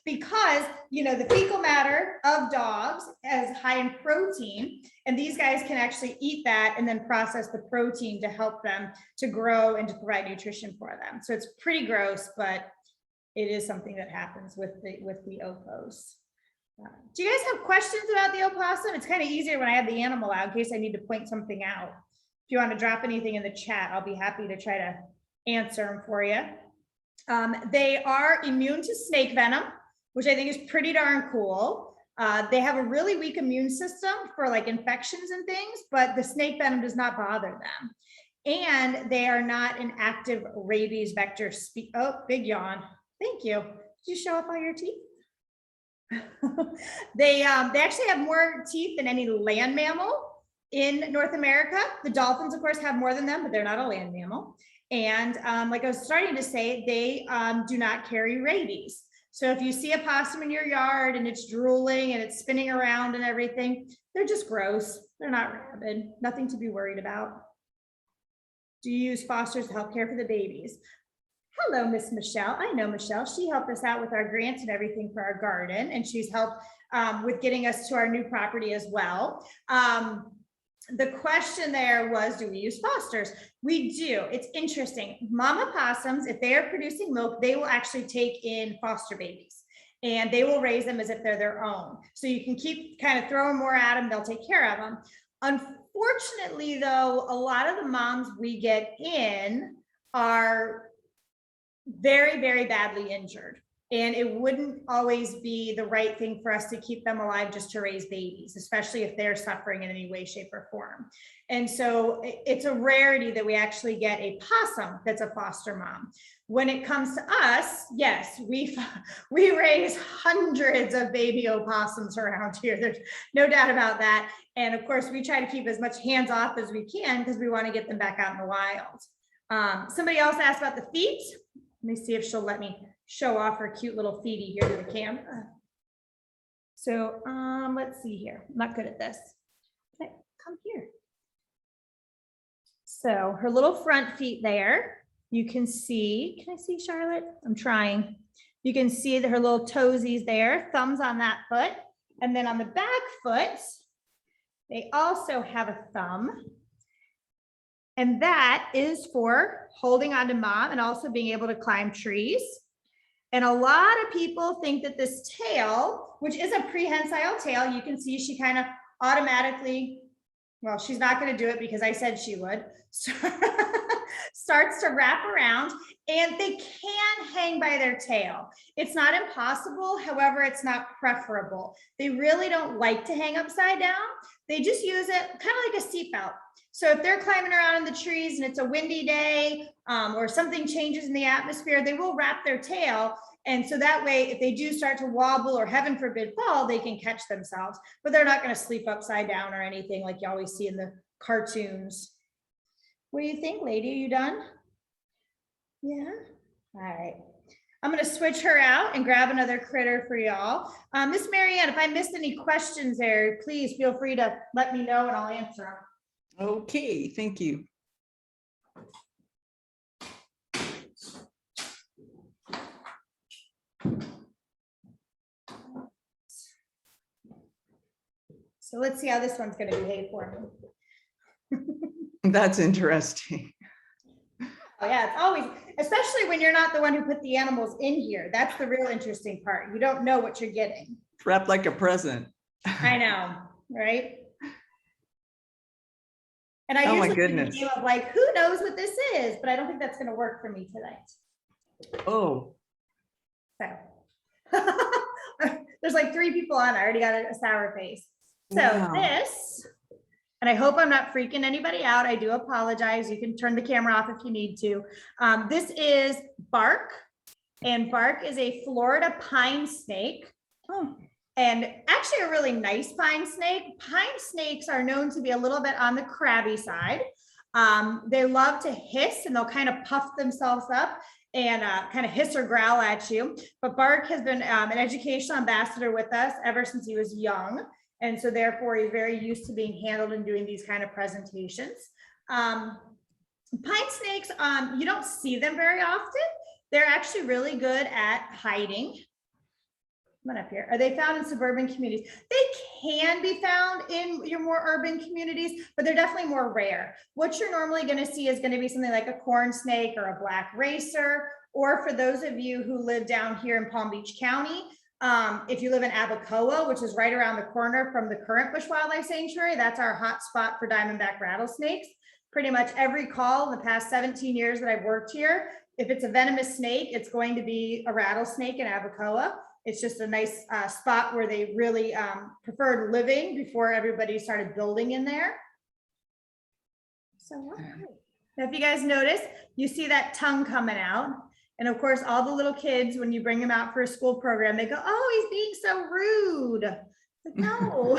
because, the fecal matter of dogs is high in protein, and these guys can actually eat that and then process the protein to help them to grow and to provide nutrition for them. So it's pretty gross, but it is something that happens with the opos. Do you guys have questions about the opossum? It's kind of easier when I have the animal out in case I need to point something out. If you want to drop anything in the chat, I'll be happy to try to answer them for you. They are immune to snake venom, which I think is pretty darn cool. They have a really weak immune system for like infections and things, but the snake venom does not bother them. And they are not an active rabies vector. Oh, big yawn. Thank you. Did you show off all your teeth? They actually have more teeth than any land mammal in North America. The dolphins, of course, have more than them, but they're not a land mammal. And like I was starting to say, they do not carry rabies. So if you see a possum in your yard and it's drooling and it's spinning around and everything, they're just gross. They're not rabid. Nothing to be worried about. Do you use fosters to help care for the babies? Hello, Miss Michelle. I know Michelle. She helped us out with our grants and everything for our garden, and she's helped with getting us to our new property as well. The question there was, do we use fosters? We do. It's interesting. Mama possums, if they are producing milk, they will actually take in foster babies and they will raise them as if they're their own. So you can keep kind of throwing more at them. They'll take care of them. Unfortunately, though, a lot of the moms we get in are very, very badly injured. And it wouldn't always be the right thing for us to keep them alive just to raise babies, especially if they're suffering in any way, shape, or form. And so it's a rarity that we actually get a possum that's a foster mom. When it comes to us, yes, we raise hundreds of baby opossums around here. There's no doubt about that. And of course, we try to keep as much hands off as we can because we want to get them back out in the wild. Somebody else asked about the feet. Let me see if she'll let me show off her cute little feetie here to the camera. So let's see here. I'm not good at this. Okay, come here. So her little front feet there, you can see. Can I see Charlotte? I'm trying. You can see that her little toesies there, thumbs on that foot. And then on the back foot, they also have a thumb. And that is for holding on to mom and also being able to climb trees. And a lot of people think that this tail, which is a prehensile tail, you can see she kind of automatically, well, she's not going to do it because I said she would, starts to wrap around, and they can hang by their tail. It's not impossible. However, it's not preferable. They really don't like to hang upside down. They just use it kind of like a seatbelt. So if they're climbing around in the trees and it's a windy day or something changes in the atmosphere, they will wrap their tail. And so that way, if they do start to wobble or heaven forbid fall, they can catch themselves, but they're not going to sleep upside down or anything like you always see in the cartoons. What do you think, lady? Are you done? Yeah. All right. I'm going to switch her out and grab another critter for y'all. Miss Marianne, if I missed any questions there, please feel free to let me know and I'll answer them. Okay, thank you. So let's see how this one's going to behave for me. That's interesting. Oh yeah, it's always, especially when you're not the one who put the animals in here. That's the real interesting part. You don't know what you're getting. Wrapped like a present. I know, right? And I Oh my usually do the goodness. game of like, who knows what this is? But I don't think that's going to work for me tonight. Oh. So there's like 3 people on. I already got a sour face. So Wow. this And I hope I'm not freaking anybody out. I do apologize. You can turn the camera off if you need to. This is Bark, and Bark is a Florida pine snake. And actually a really nice pine snake. Pine snakes are known to be a little bit on the crabby side. They love to hiss, and they'll kind of puff themselves up and kind of hiss or growl at you. But Bark has been an educational ambassador with us ever since he was young. And so therefore he's very used to being handled and doing these kind of presentations. Pine snakes, you don't see them very often. They're actually really good at hiding. Come on up here. Are they found in suburban communities? They can be found in your more urban communities, but they're definitely more rare. What you're normally going to see is going to be something like a corn snake or a black racer, or for those of you who live down here in Palm Beach County, if you live in Abacoa, which is right around the corner from the current Busch Wildlife Sanctuary, that's our hot spot for diamondback rattlesnakes. Pretty much every call in the past 17 years that I've worked here, if it's a venomous snake, it's going to be a rattlesnake in Abacoa. It's just a nice spot where they really preferred living before everybody started building in there. So now, if you guys notice, you see that tongue coming out. And of course, all the little kids, when you bring them out for a school program, they go, oh, he's being so rude. But no,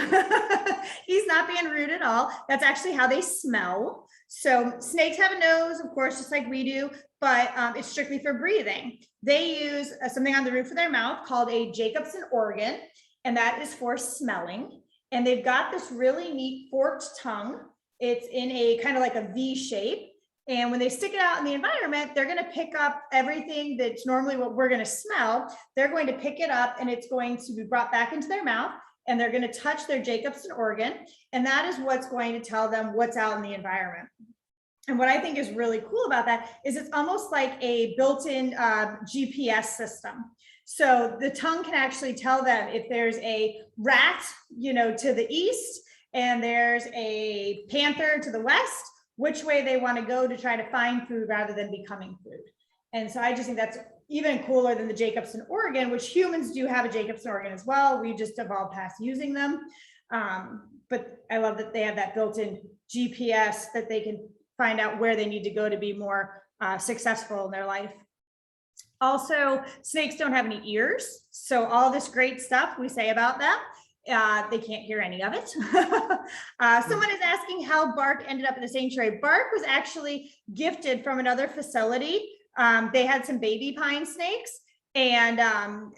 he's not being rude at all. That's actually how they smell. So snakes have a nose, of course, just like we do, but it's strictly for breathing. They use something on the roof of their mouth called a Jacobson organ, and that is for smelling. And they've got this really neat forked tongue. It's in a kind of like a V shape. And when they stick it out in the environment, they're going to pick up everything that's normally what we're going to smell. They're going to pick it up, and it's going to be brought back into their mouth, and they're going to touch their Jacobson organ. And that is what's going to tell them what's out in the environment. And what I think is really cool about that is it's almost like a built-in GPS system. So the tongue can actually tell them if there's a rat, to the east, and there's a panther to the west, which way they want to go to try to find food rather than becoming food. And so I just think that's even cooler than the Jacobson organ, which humans do have a Jacobson organ as well. We just evolved past using them. But I love that they have that built-in GPS that they can find out where they need to go to be more successful in their life. Also, snakes don't have any ears. So all this great stuff we say about them, they can't hear any of it. Someone is asking how Bark ended up in the sanctuary. Bark was actually gifted from another facility. They had some baby pine snakes, and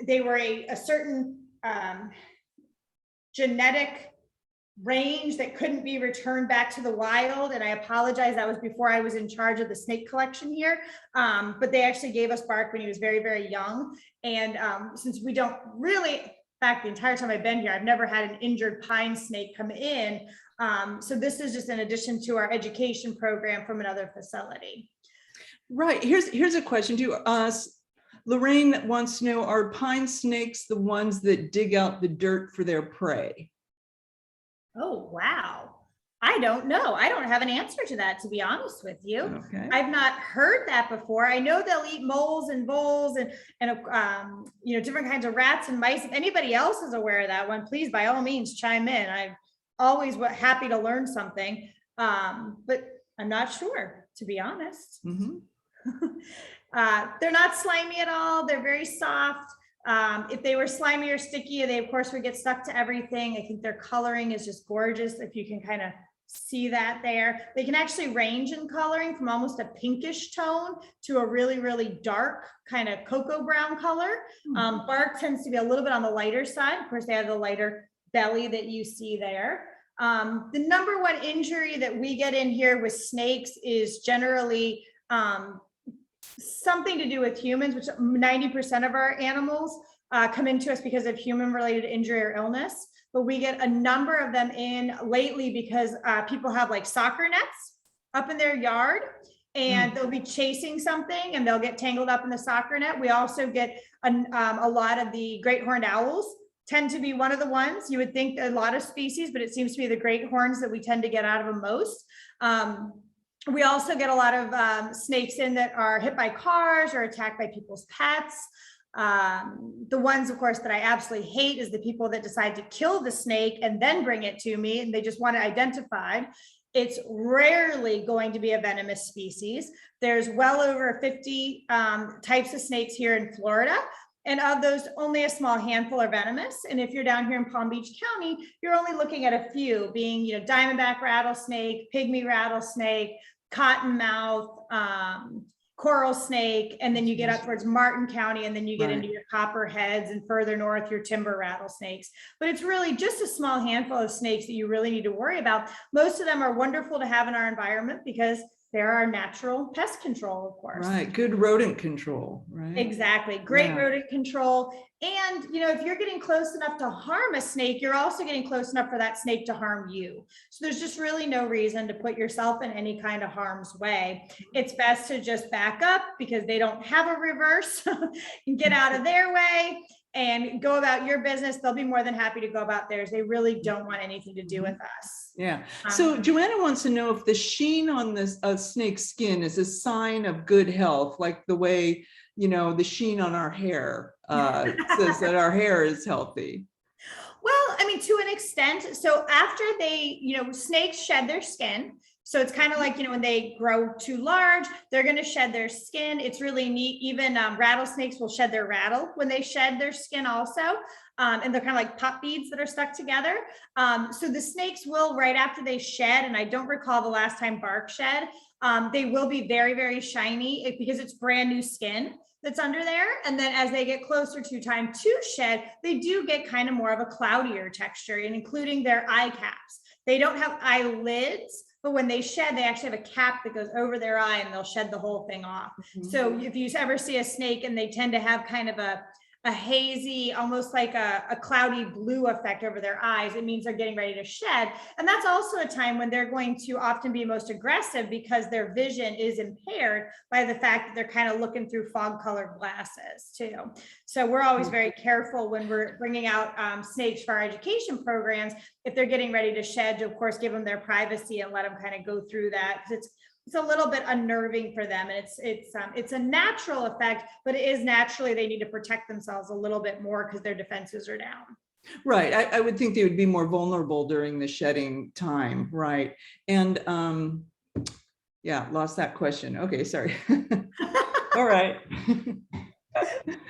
they were a certain genetic range that couldn't be returned back to the wild. And I apologize, that was before I was in charge of the snake collection here. But they actually gave us Bark when he was very, very young. And since we don't really, in fact, the entire time I've been here, I've never had an injured pine snake come in. So this is just in addition to our education program from another facility. Right, here's a question to us. Lorraine wants to know, are pine snakes the ones that dig out the dirt for their prey? Oh, wow. I don't know. I don't have an answer to that, to be honest with you. Okay. I've not heard that before. I know they'll eat moles and voles and different kinds of rats and mice. If anybody else is aware of that one, please, by all means, chime in. I'm always happy to learn something, but I'm not sure, to be honest. Mm-hmm. They're not slimy at all. They're very soft. If they were slimy or sticky, they of course would get stuck to everything. I think their coloring is just gorgeous. If you can kind of see that there, they can actually range in coloring from almost a pinkish tone to a really, really dark kind of cocoa brown color. Bark tends to be a little bit on the lighter side. Of course, they have the lighter belly that you see there. The number one injury that we get in here with snakes is generally something to do with humans, which 90% of our animals come into us because of human-related injury or illness. But we get a number of them in lately because people have like soccer nets up in their yard, and they'll be chasing something and they'll get tangled up in the soccer net. We also get a lot of the great horned owls tend to be one of the ones. You would think a lot of species, but it seems to be the great horns that we tend to get out of them most. We also get a lot of snakes in that are hit by cars or attacked by people's pets. The ones, of course, that I absolutely hate is the people that decide to kill the snake and then bring it to me, and they just want it identified. It's rarely going to be a venomous species. There's well over 50 types of snakes here in Florida. And of those, only a small handful are venomous. And if you're down here in Palm Beach County, you're only looking at a few, being, diamondback rattlesnake, pygmy rattlesnake, cottonmouth, coral snake, and then you get up towards Martin County, and then you get into your copperheads, and further north, your timber rattlesnakes. But it's really just a small handful of snakes that you really need to worry about. Most of them are wonderful to have in our environment because they're our natural pest control, of course. Right, good rodent control, right? Exactly, great rodent control. And, if you're getting close enough to harm a snake, you're also getting close enough for that snake to harm you. So there's just really no reason to put yourself in any kind of harm's way. It's best to just back up because they don't have a reverse and get out of their way and go about your business. They'll be more than happy to go about theirs. They really don't want anything to do with us. Yeah. So Joanna wants to know if the sheen on this snake's skin is a sign of good health, like the way, the sheen on our hair says that our hair is healthy. Well, to an extent. So after they, snakes shed their skin. So it's kind of like, when they grow too large, they're going to shed their skin. It's really neat. Even rattlesnakes will shed their rattle when they shed their skin also. And they're kind of like pop beads that are stuck together. So the snakes will, right after they shed, and I don't recall the last time bark shed, they will be very, very shiny because it's brand new skin that's under there. And then as they get closer to time to shed, they do get kind of more of a cloudier texture, and including their eye caps. They don't have eyelids, but when they shed, they actually have a cap that goes over their eye, and they'll shed the whole thing off. So if you ever see a snake and they tend to have kind of a hazy, almost like a cloudy blue effect over their eyes, it means they're getting ready to shed. And that's also a time when they're going to often be most aggressive because their vision is impaired by the fact that they're kind of looking through fog colored glasses too. So we're always very careful when we're bringing out snakes for our education programs. If they're getting ready to shed, to of course give them their privacy and let them kind of go through that, because it's a little bit unnerving for them, and it's a natural effect, but it is naturally they need to protect themselves a little bit more because their defenses are down. Right. I would think they would be more vulnerable during the shedding time. Right. And lost that question. Okay, sorry. All right.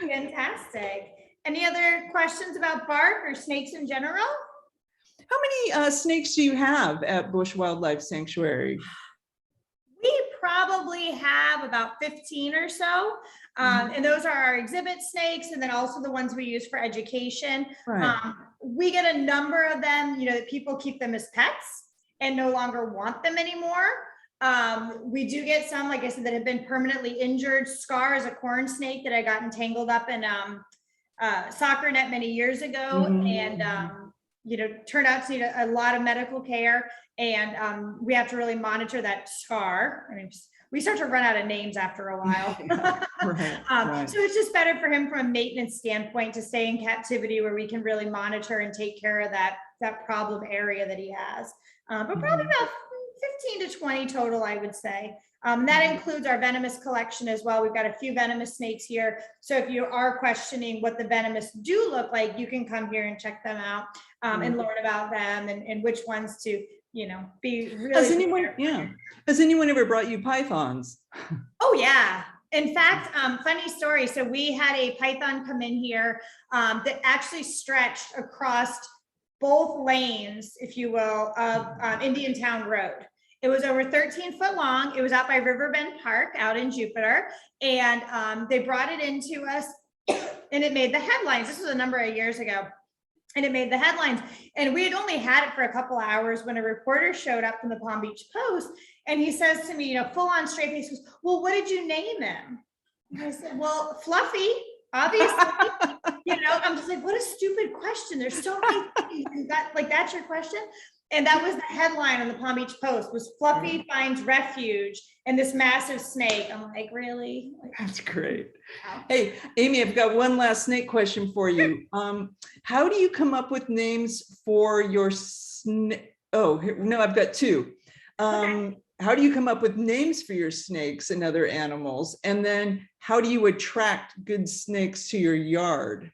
Fantastic. Any other questions about bark or snakes in general? How many snakes do you have at Busch Wildlife Sanctuary? We probably have about 15 or so. And those are our exhibit snakes, and then also the ones we use for education. Right. We get a number of them, that people keep them as pets and no longer want them anymore. We do get some, like I said, that have been permanently injured. Scar is a corn snake that I got entangled up in a soccer net many years ago, and turned out to need a lot of medical care. And we have to really monitor that scar. We start to run out of names after a while. Right. So it's just better for him from a maintenance standpoint to stay in captivity where we can really monitor and take care of that problem area that he has. But probably about 15 to 20 total, I would say. That includes our venomous collection as well. We've got a few venomous snakes here. So if you are questioning what the venomous do look like, you can come here and check them out and learn about them and which ones to, be really. Has anyone ever brought you pythons? Oh yeah. In fact, funny story. So we had a python come in here that actually stretched across both lanes, if you will, of Indiantown Road. It was over 13 foot long. It was out by Riverbend Park out in Jupiter. And they brought it into us and it made the headlines. This was a number of years ago. And it made the headlines. And we had only had it for a couple of hours when a reporter showed up from the Palm Beach Post. And he says to me, full on straight face, goes, "Well, what did you name him?" And I said, "Well, Fluffy, obviously." I'm just like, what a stupid question. There's so many things that's your question. And that was the headline on the Palm Beach Post was "Fluffy finds refuge in this massive snake." I'm like, really? That's great. Wow. Hey, Amy, I've got one last snake question for you. How do you come up with names for your snake? Oh, no, I've got two. Okay. how do you come up with names for your snakes and other animals? And then how do you attract good snakes to your yard?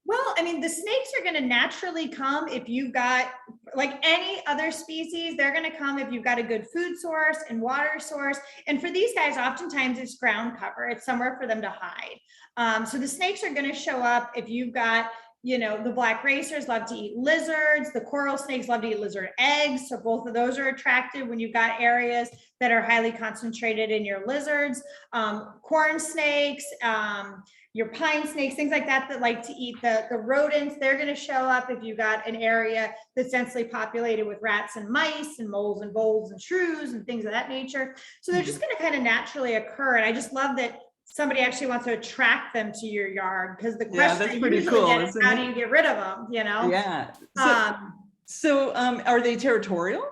Well, I mean, the snakes are going to naturally come if you've got, like any other species, they're going to come if you've got a good food source and water source. And for these guys, oftentimes it's ground cover. It's somewhere for them to hide. So the snakes are going to show up if you've got, you know, the black racers love to eat lizards. The coral snakes love to eat lizard eggs. So both of those are attractive when you've got areas that are highly concentrated in your lizards. Corn snakes, your pine snakes, things like that, that like to eat the rodents, they're going to show up if you've got an area that's densely populated with rats and mice and moles and voles and shrews and things of that nature. So they're just going to kind of naturally occur. And I just love that somebody actually wants to attract them to your yard, because the question that's that pretty usually cool, get is, isn't how it? do you get rid of them, you know? Yeah. So, Are they territorial?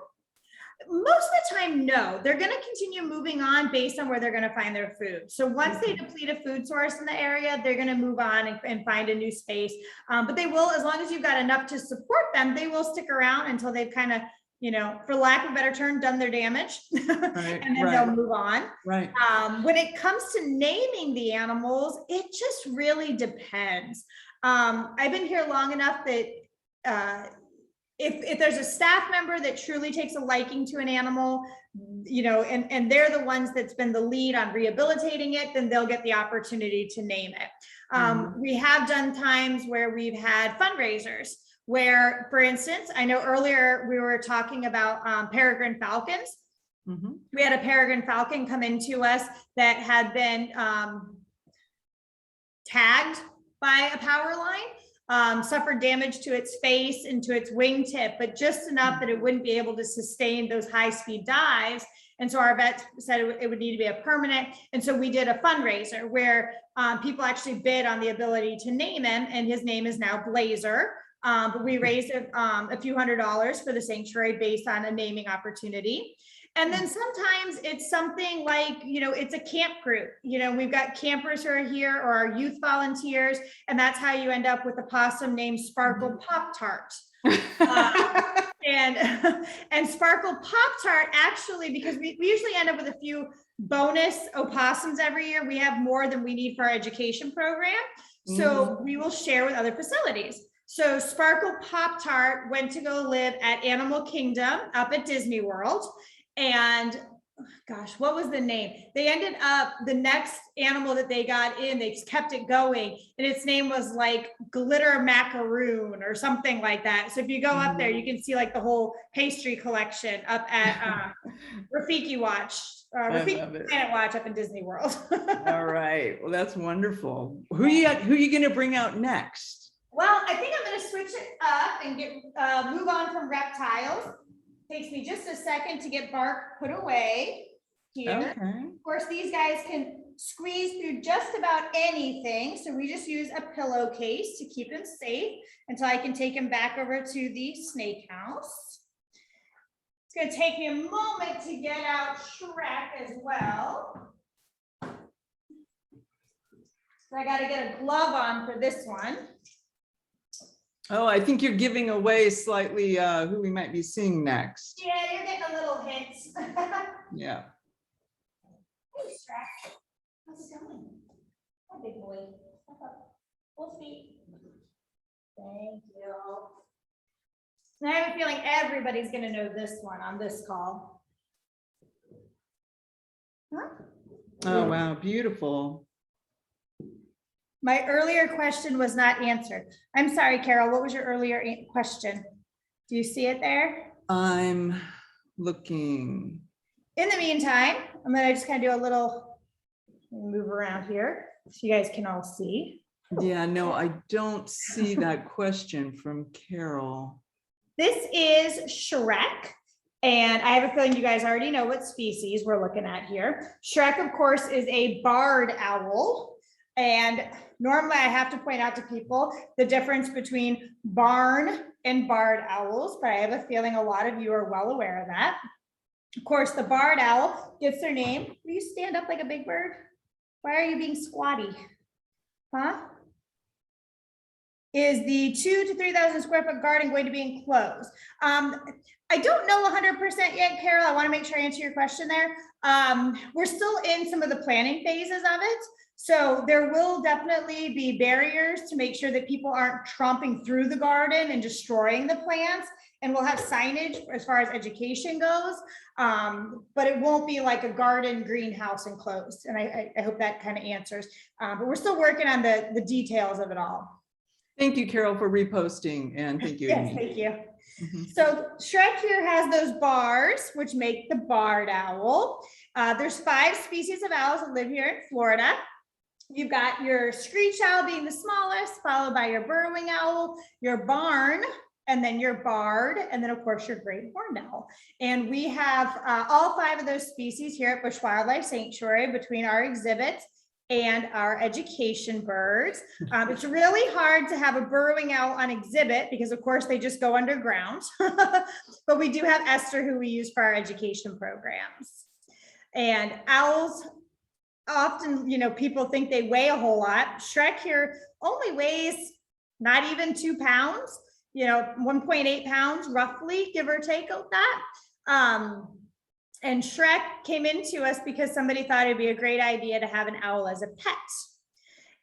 most of the time, no. They're going to continue moving on based on where they're going to find their food. So once they deplete a food source in the area, they're going to move on and find a new space. But they will, as long as you've got enough to support them, they will stick around until they've kind of, you know, for lack of a better term, done their damage. Right, And then they'll move on. Right. When it comes to naming the animals, it just really depends. I've been here long enough that if there's a staff member that truly takes a liking to an animal, you know, and they're the ones that's been the lead on rehabilitating it, then they'll get the opportunity to name it. We have done times where we've had fundraisers where, for instance, I know earlier we were talking about peregrine falcons. We had a peregrine falcon come into us that had been tagged by a power line. Suffered damage to its face and to its wingtip, but just enough that it wouldn't be able to sustain those high-speed dives. And so our vet said it would need to be a permanent. And so we did a fundraiser where people actually bid on the ability to name him, and his name is now Blazer. But we raised a few $100s for the sanctuary based on a naming opportunity. And then sometimes it's something like, you know, it's a camp group. You know, we've got campers who are here, or our youth volunteers, and that's how you end up with a possum named Sparkle Pop-Tart. And Sparkle Pop-Tart, actually, because we usually end up with a few bonus opossums every year. We have more than we need for our education program. So we will share with other facilities. So Sparkle Pop-Tart went to go live at Animal Kingdom up at Disney World. And gosh, what was the name? They ended up, the next animal that they got in, they kept it going, and its name was like Glitter Macaroon or something like that. So if you go up there, you can see like the whole pastry collection up at Rafiki Planet Watch up in Disney World. All right. Well, that's wonderful. Who you going to bring out next? Well, I think I'm going to switch it up and move on from reptiles. Takes me just a second to get bark put away here. Okay. Of course, these guys can squeeze through just about anything. So we just use a pillowcase to keep them safe until I can take them back over to the snake house. It's going to take me a moment to get out Shrek as well. So I got to get a glove on for this one. Oh, I think you're giving away slightly who we might be seeing next. Yeah, you're getting a little hint. Yeah. Hey, Shrek. How's it going? Hi, big boy. Full feet. Thank you. And I have a feeling everybody's going to know this one on this call. Huh? Oh, wow. Beautiful. My earlier question was not answered. I'm sorry, Carol. What was your earlier question? Do you see it there? I'm looking. In the meantime, I'm going to just kind of do a little move around here so you guys can all see. Yeah, no, I don't see that question from Carol. This is Shrek. And I have a feeling you guys already know what species we're looking at here. Shrek, of course, is a barred owl. And normally I have to point out to people the difference between barn and barred owls, but I have a feeling a lot of you are well aware of that. Of course, the barred owl gets their name. Will you stand up like a big bird? Why are you being squatty? Huh? is the 2,000 to 3,000 square foot garden going to be enclosed? I don't know 100% yet, Carol. I want to make sure I answer your question there. We're still in some of the planning phases of it. So there will definitely be barriers to make sure that people aren't tromping through the garden and destroying the plants. And we'll have signage as far as education goes, but it won't be like a garden greenhouse enclosed. And I hope that kind of answers, but we're still working on the details of it all. Thank you, Carol, for reposting, and thank you, Yes, Amy. thank you. Mhm. So Shrek here has those bars, which make the barred owl. There's 5 species of owls that live here in Florida. You've got your screech owl being the smallest, followed by your burrowing owl, your barn, and then your barred, and then of course your great horned owl. And we have all 5 of those species here at Busch Wildlife Sanctuary between our exhibits and our education birds. It's really hard to have a burrowing owl on exhibit because of course they just go underground, but we do have Esther who we use for our education programs. And owls often, you know, people think they weigh a whole lot. Shrek here only weighs not even 2 pounds, you know, 1.8 pounds roughly, give or take of that. And Shrek came into us because somebody thought it'd be a great idea to have an owl as a pet.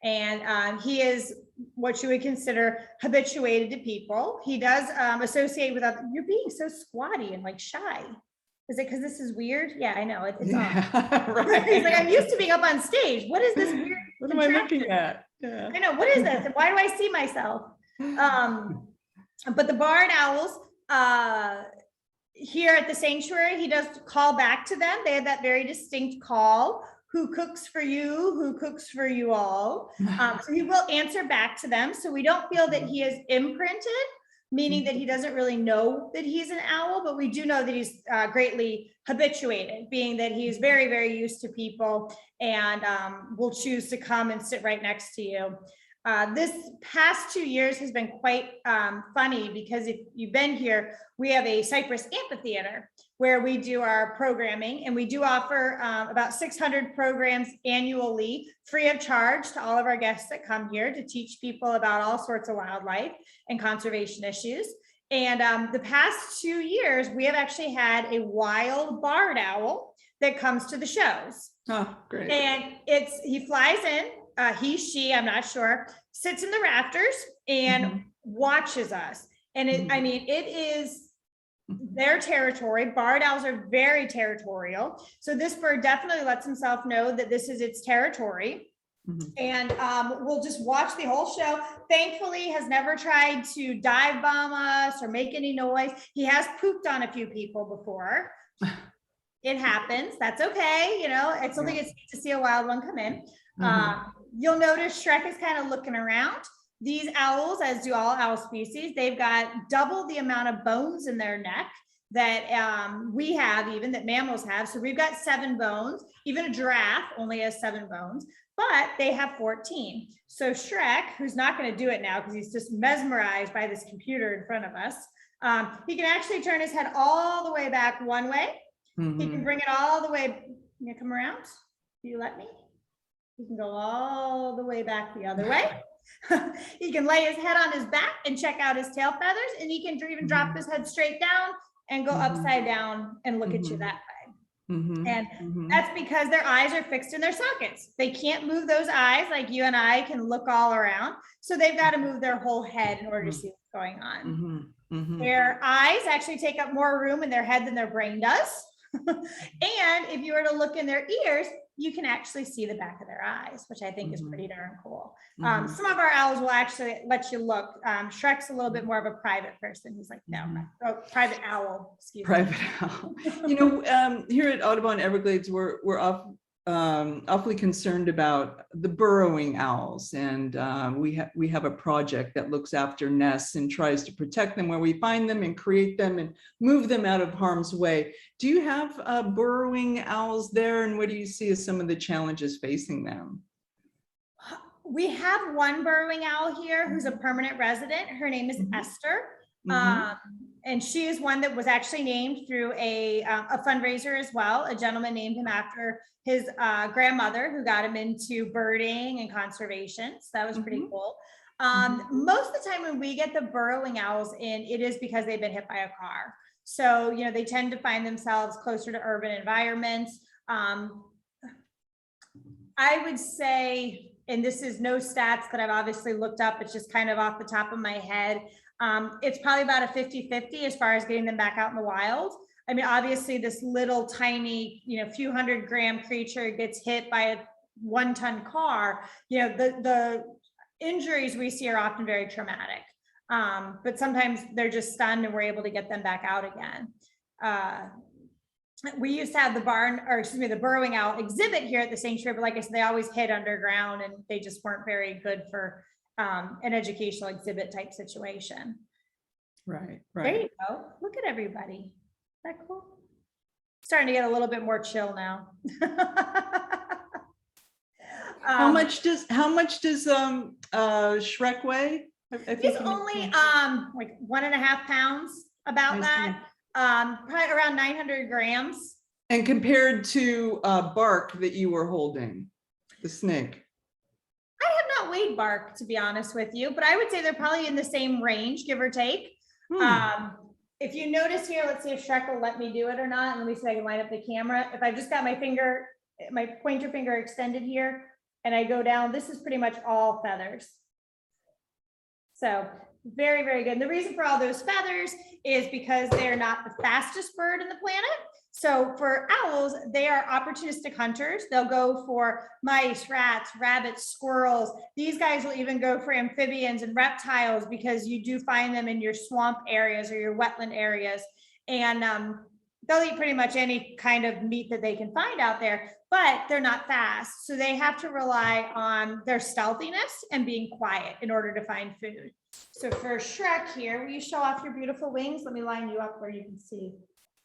And he is what you would consider habituated to people. He does associate with other, you're being so squatty and like shy. Is it because this is weird? Yeah, I know. It's Yeah, right. He's like, I'm used to being up on stage. What is this weird? What am I looking at? Yeah. I know, what is this? And why do I see myself? But the barred owls, here at the sanctuary, he does call back to them. They have that very distinct call. Who cooks for you? Who cooks for you all? So he will answer back to them. So we don't feel that he is imprinted, meaning that he doesn't really know that he's an owl, but we do know that he's greatly habituated, being that he's very, very used to people and will choose to come and sit right next to you. This past 2 years has been quite funny because if you've been here, we have a Cypress amphitheater where we do our programming, and we do offer about 600 programs annually free of charge to all of our guests that come here to teach people about all sorts of wildlife and conservation issues. And the past 2 years, we have actually had a wild barred owl that comes to the shows. Oh, great. And he flies in, she, I'm not sure, sits in the rafters and watches us. And I mean, it is their territory. Barred owls are very territorial. So this bird definitely lets himself know that this is its territory. And we'll just watch the whole show. Thankfully, has never tried to dive bomb us or make any noise. He has pooped on a few people before. It happens. That's okay. You know, it's something it's to see a wild one come in. You'll notice Shrek is kind of looking around. These owls, as do all owl species, they've got double the amount of bones in their neck that we have, even that mammals have. So we've got 7 bones. Even a giraffe only has 7 bones, but they have 14. So Shrek, who's not going to do it now because he's just mesmerized by this computer in front of us, he can actually turn his head all the way back one way. He can bring it all the way. You come around? Do you let me? He can go all the way back the other way. He can lay his head on his back and check out his tail feathers, and he can even drop his head straight down and go upside down and look at you that way. And that's because their eyes are fixed in their sockets. They can't move those eyes like you and I can look all around. So they've got to move their whole head in order to see what's going on. Their eyes actually take up more room in their head than their brain does. And if you were to look in their ears, you can actually see the back of their eyes, which I think is pretty darn cool. Some of our owls will actually let you look. Shrek's a little bit more of a private person. He's like, no, private owl, excuse me. Private owl. You know, here at Audubon Everglades, we're awfully concerned about the burrowing owls, and we have a project that looks after nests and tries to protect them where we find them and create them and move them out of harm's way. Do you have burrowing owls there, and what do you see as some of the challenges facing them? We have one burrowing owl here who's a permanent resident. Her name is Esther. And she is one that was actually named through a fundraiser as well. A gentleman named him after his grandmother who got him into birding and conservation. So that was pretty cool. Most of the time when we get the burrowing owls in, it is because they've been hit by a car. So, you know, they tend to find themselves closer to urban environments. I would say, and this is no stats that I've obviously looked up, it's just kind of off the top of my head. It's probably about a 50-50 as far as getting them back out in the wild. I mean, obviously this little tiny, you know, few 100-gram creature gets hit by a 1-ton car, you know, the injuries we see are often very traumatic. But sometimes they're just stunned and we're able to get them back out again. We used to have the the burrowing owl exhibit here at the sanctuary, but like I said, they always hid underground and they just weren't very good for an educational exhibit type situation. Right, There right. you go. Look at everybody. Is that cool? Starting to get a little bit more chill now. How much does Shrek weigh? He's only like 1.5 pounds, about that. Probably around 900 grams. And compared to Bark that you were holding, the snake. I have not weighed Bark, to be honest with you, but I would say they're probably in the same range, give or take. If you notice here, let's see if Shrek will let me do it or not. Let me see if I can line up the camera. If I've just got my pointer finger extended here and I go down, this is pretty much all feathers. So very, very good. And the reason for all those feathers is because they're not the fastest bird in the planet. So for owls, they are opportunistic hunters. They'll go for mice, rats, rabbits, squirrels. These guys will even go for amphibians and reptiles because you do find them in your swamp areas or your wetland areas. And they'll eat pretty much any kind of meat that they can find out there, but they're not fast. So they have to rely on their stealthiness and being quiet in order to find food. So for Shrek here, will you show off your beautiful wings? Let me line you up where you can see.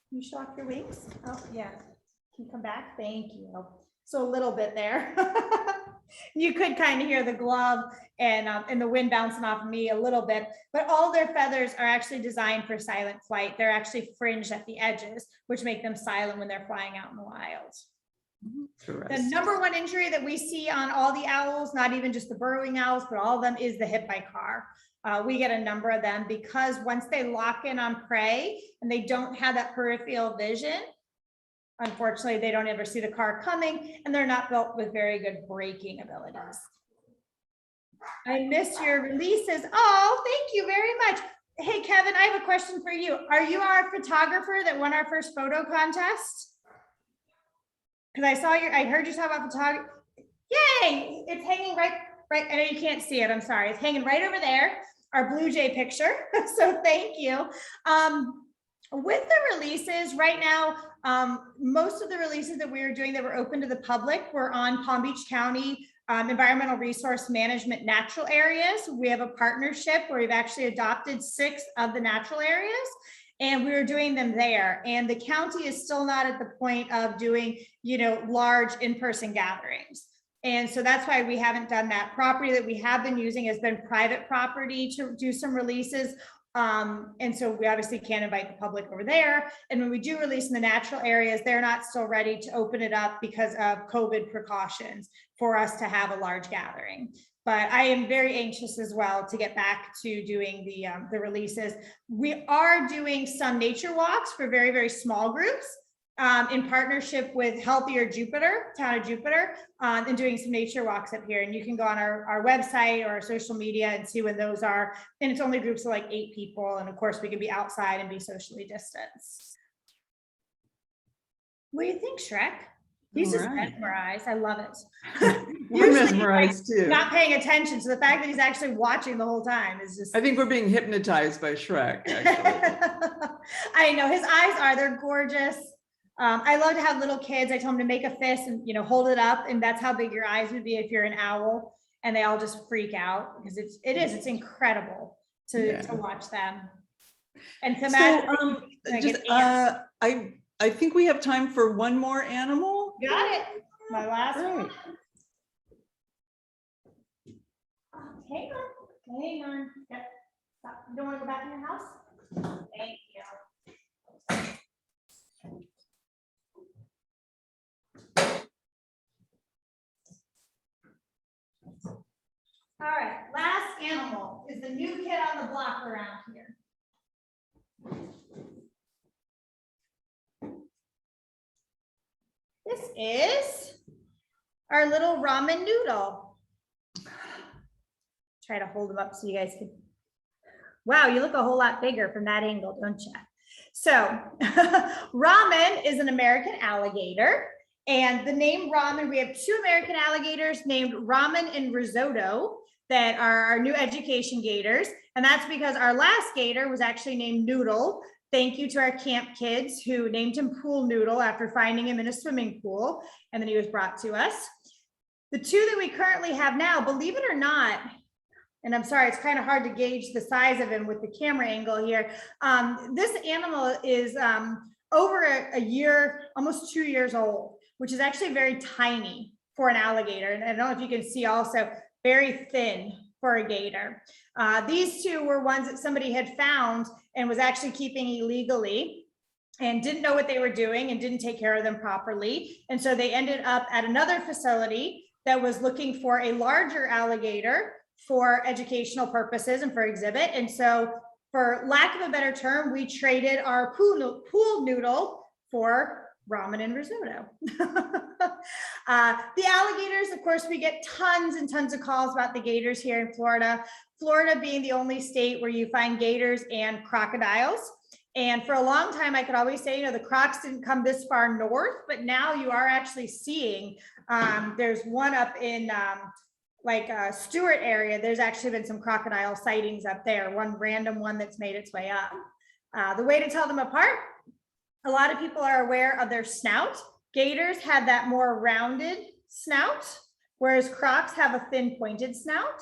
Can you show off your wings? Oh, yeah. Can you come back? Thank you. So a little bit there. You could kind of hear the glove and the wind bouncing off me a little bit, but all their feathers are actually designed for silent flight. They're actually fringed at the edges, which make them silent when they're flying out in the wild. The number one injury that we see on all the owls, not even just the burrowing owls, but all of them, is the hit by car. We get a number of them because once they lock in on prey and they don't have that peripheral vision, unfortunately, they don't ever see the car coming and they're not built with very good braking abilities. I missed your releases. Oh, thank you very much. Hey, Kevin, I have a question for you. Are you our photographer that won our first photo contest? Because I heard you talk about photography. Yay, it's hanging right, I know you can't see it, I'm sorry. It's hanging right over there, our Blue Jay picture. So thank you. With the releases right now, most of the releases that we were doing that were open to the public were on Palm Beach County environmental resource management natural areas. We have a partnership where we've actually adopted 6 of the natural areas and we were doing them there. And the county is still not at the point of doing, you know, large in-person gatherings. And so that's why we haven't done that. Property that we have been using has been private property to do some releases. And so we obviously can't invite the public over there. And when we do release in the natural areas, they're not still ready to open it up because of COVID precautions for us to have a large gathering. But I am very anxious as well to get back to doing the releases. We are doing some nature walks for very, very small groups in partnership with Healthier Jupiter, Town of Jupiter, and doing some nature walks up here. And you can go on our website or our social media and see when those are. And it's only groups of like 8 people. And of course, we can be outside and be socially distanced. What do you think, Shrek? He's just mesmerized. I love it. We're mesmerized too. Not paying attention. So the fact that he's actually watching the whole time is just. I think we're being hypnotized by Shrek, actually. I know his eyes they're gorgeous. I love to have little kids. I tell them to make a fist and, you know, hold it up. And that's how big your eyes would be if you're an owl. And they all just freak out because it's incredible to watch them. And to imagine. I think we have time for one more animal. Got it. My last one. Hang on. Yep. Stop. You don't want to go back in your house? Thank you. All right, last animal is the new kid on the block around here. This is our little ramen noodle. Try to hold him up so you guys can. Wow, you look a whole lot bigger from that angle, don't you? So ramen is an American alligator. And the name ramen, we have two American alligators named Ramen and Risotto that are our new education gators. And that's because our last gator was actually named Noodle. Thank you to our camp kids who named him Pool Noodle after finding him in a swimming pool. And then he was brought to us. The two that we currently have now, believe it or not, and I'm sorry, it's kind of hard to gauge the size of him with the camera angle here. This animal is over a year, almost 2 years old, which is actually very tiny for an alligator. And I don't know if you can see also very thin for a gator. These two were ones that somebody had found and was actually keeping illegally and didn't know what they were doing and didn't take care of them properly. And so they ended up at another facility that was looking for a larger alligator for educational purposes and for exhibit. And so for lack of a better term, we traded our pool noodle for ramen and risotto. The alligators, of course, we get tons and tons of calls about the gators here in Florida. Florida being the only state where you find gators and crocodiles. And for a long time, I could always say, you know, the crocs didn't come this far north, but now you are actually seeing, there's one up in Stewart area. There's actually been some crocodile sightings up there, one random one that's made its way up. The way to tell them apart, a lot of people are aware of their snout. Gators have that more rounded snout, whereas crocs have a thin pointed snout.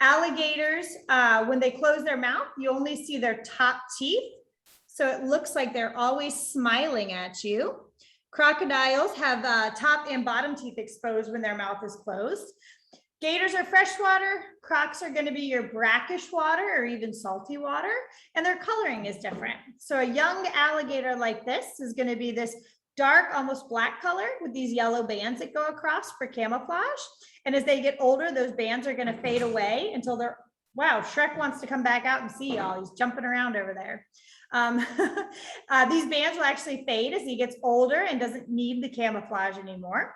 Alligators, when they close their mouth, you only see their top teeth. So it looks like they're always smiling at you. Crocodiles have top and bottom teeth exposed when their mouth is closed. Gators are freshwater. Crocs are going to be your brackish water or even salty water, and their coloring is different. So a young alligator like this is going to be this dark, almost black color with these yellow bands that go across for camouflage. And as they get older, those bands are going to fade away until they're, wow, Shrek wants to come back out and see y'all. He's jumping around over there. These bands will actually fade as he gets older and doesn't need the camouflage anymore.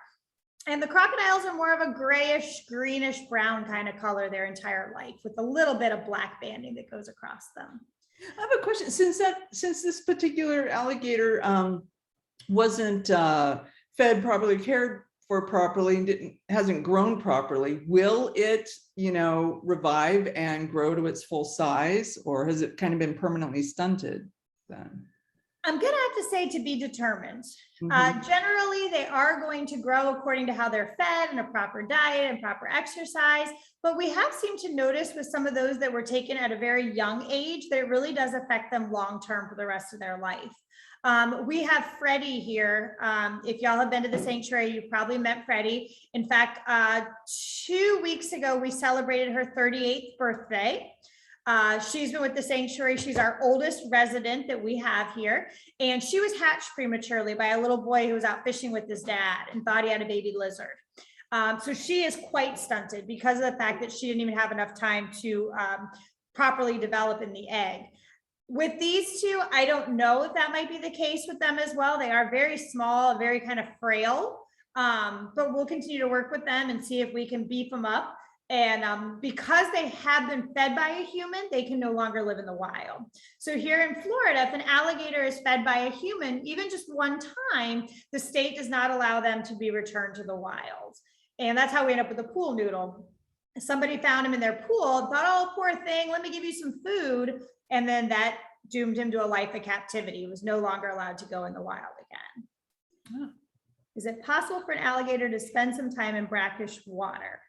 And the crocodiles are more of a grayish, greenish, brown kind of color their entire life with a little bit of black banding that goes across them. I have a question. Since this particular alligator wasn't fed properly, cared for properly, and hasn't grown properly, will it, revive and grow to its full size, or has it kind of been permanently stunted then? I'm gonna have to say to be determined. Generally, they are going to grow according to how they're fed and a proper diet and proper exercise. But we have seemed to notice with some of those that were taken at a very young age that it really does affect them long-term for the rest of their life. We have Freddie here. If y'all have been to the sanctuary, you've probably met Freddie. In fact, 2 weeks ago, we celebrated her 38th birthday. She's been with the sanctuary. She's our oldest resident that we have here. And she was hatched prematurely by a little boy who was out fishing with his dad and thought he had a baby lizard. So she is quite stunted because of the fact that she didn't even have enough time to properly develop in the egg. With these two, I don't know if that might be the case with them as well. They are very small, very kind of frail, but we'll continue to work with them and see if we can beef them up. And because they have been fed by a human, they can no longer live in the wild. So here in Florida, if an alligator is fed by a human, even just one time, the state does not allow them to be returned to the wild. And that's how we end up with the pool noodle. Somebody found him in their pool, thought, oh, poor thing, let me give you some food. And then that doomed him to a life of captivity. He was no longer allowed to go in the wild again. Oh. Is it possible for an alligator to spend some time in brackish water?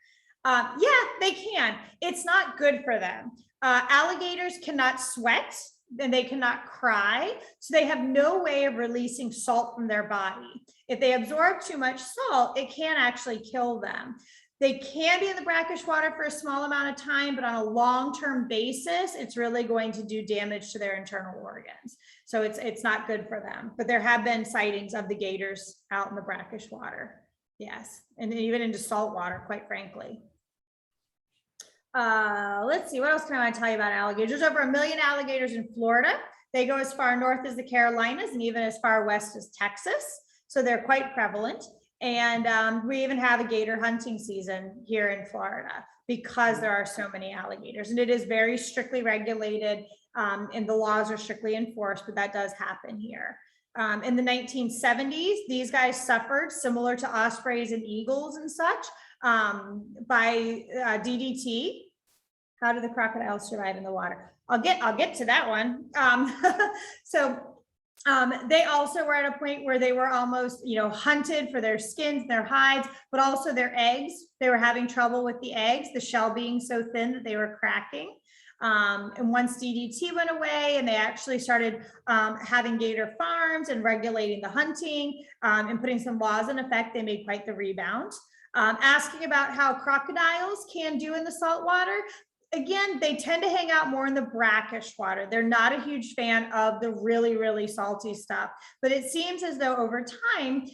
Yeah, they can. It's not good for them. Alligators cannot sweat and they cannot cry. So they have no way of releasing salt from their body. If they absorb too much salt, it can actually kill them. They can be in the brackish water for a small amount of time, but on a long-term basis, it's really going to do damage to their internal organs. So it's not good for them. But there have been sightings of the gators out in the brackish water. Yes, and even into salt water, quite frankly. Let's see, what else can I tell you about alligators? There's over 1 million alligators in Florida. They go as far north as the Carolinas and even as far west as Texas. So they're quite prevalent. And we even have a gator hunting season here in Florida because there are so many alligators. And it is very strictly regulated and the laws are strictly enforced, but that does happen here. In the 1970s, these guys suffered, similar to ospreys and eagles and such, by DDT. How do the crocodiles survive in the water? I'll get to that one. They also were at a point where they were almost, hunted for their skins, their hides, but also their eggs. They were having trouble with the eggs, the shell being so thin that they were cracking. And once DDT went away and they actually started having gator farms and regulating the hunting and putting some laws in effect, they made quite the rebound. Asking about how crocodiles can do in the salt water. Again, they tend to hang out more in the brackish water. They're not a huge fan of the really, really salty stuff. But it seems as though over time,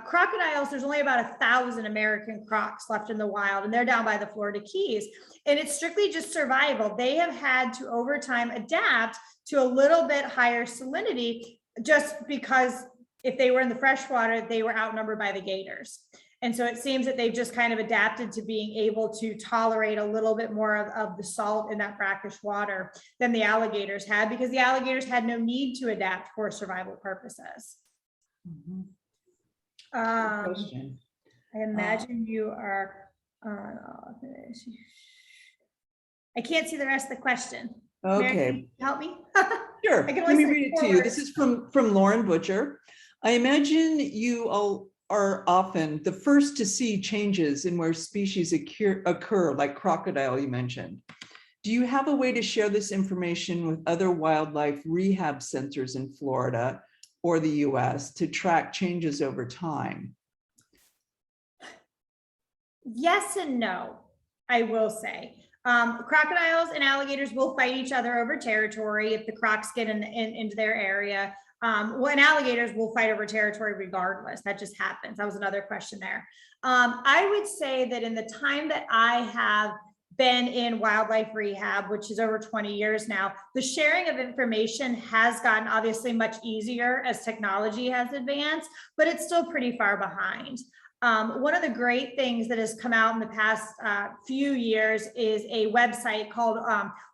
crocodiles, there's only about 1,000 American crocs left in the wild, and they're down by the Florida Keys. And it's strictly just survival. They have had to, over time, adapt to a little bit higher salinity, just because if they were in the freshwater, they were outnumbered by the gators. And so it seems that they've just kind of adapted to being able to tolerate a little bit more of the salt in that brackish water than the alligators had, because the alligators had no need to adapt for survival purposes. Mhm. I imagine you are, I can't see the rest of the question. Okay. Marianne, help me. Sure. I can Let only me say read it to 4 you. words. This is from Lauren Butcher. I imagine you all are often the first to see changes in where species occur, like crocodile you mentioned. Do you have a way to share this information with other wildlife rehab centers in Florida or the US to track changes over time? Yes and no, I will say. Crocodiles and alligators will fight each other over territory if the crocs get into their area. When alligators will fight over territory regardless. That just happens. That was another question there. I would say that in the time that I have been in wildlife rehab, which is over 20 years now, the sharing of information has gotten obviously much easier as technology has advanced, but it's still pretty far behind. One of the great things that has come out in the past few years is a website called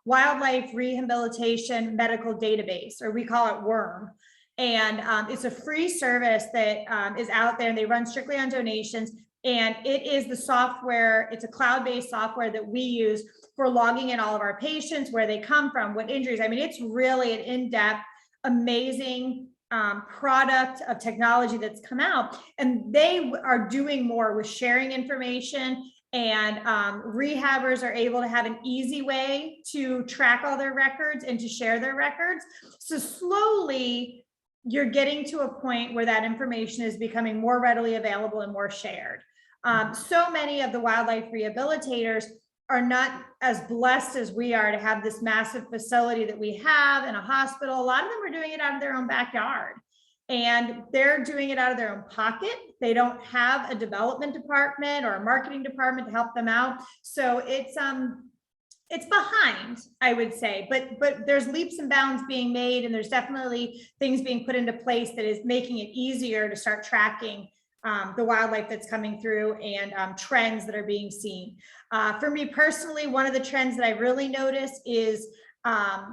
Wildlife Rehabilitation Medical Database, or we call it WORM. And it's a free service that is out there, and they run strictly on donations. And it is the software, it's a cloud-based software that we use for logging in all of our patients, where they come from, what injuries. I mean, it's really an in-depth, amazing product of technology that's come out. And they are doing more with sharing information, and rehabbers are able to have an easy way to track all their records and to share their records. So slowly, you're getting to a point where that information is becoming more readily available and more shared. So many of the wildlife rehabilitators are not as blessed as we are to have this massive facility that we have in a hospital. A lot of them are doing it out of their own backyard, and they're doing it out of their own pocket. They don't have a development department or a marketing department to help them out. So it's behind, I would say, but there's leaps and bounds being made, and there's definitely things being put into place that is making it easier to start tracking the wildlife that's coming through and trends that are being seen. For me personally, one of the trends that I really noticed is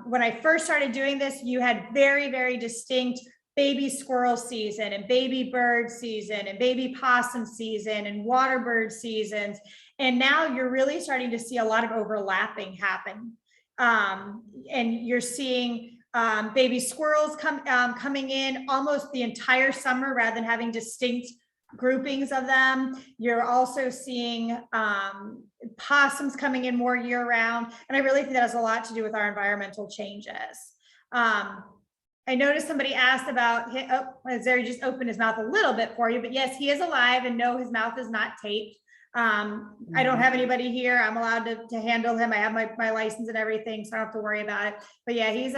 when I first started doing this, you had very, very distinct baby squirrel season and baby bird season and baby possum season and water bird seasons. And now you're really starting to see a lot of overlapping happen. And you're seeing baby squirrels coming in almost the entire summer rather than having distinct groupings of them. You're also seeing possums coming in more year round. And I really think that has a lot to do with our environmental changes. I noticed somebody asked about, Zary just opened his mouth a little bit for you, but yes, he is alive, and no, his mouth is not taped. I don't have anybody here. I'm allowed to handle him. I have my license and everything, so I don't have to worry about it. But yeah, he's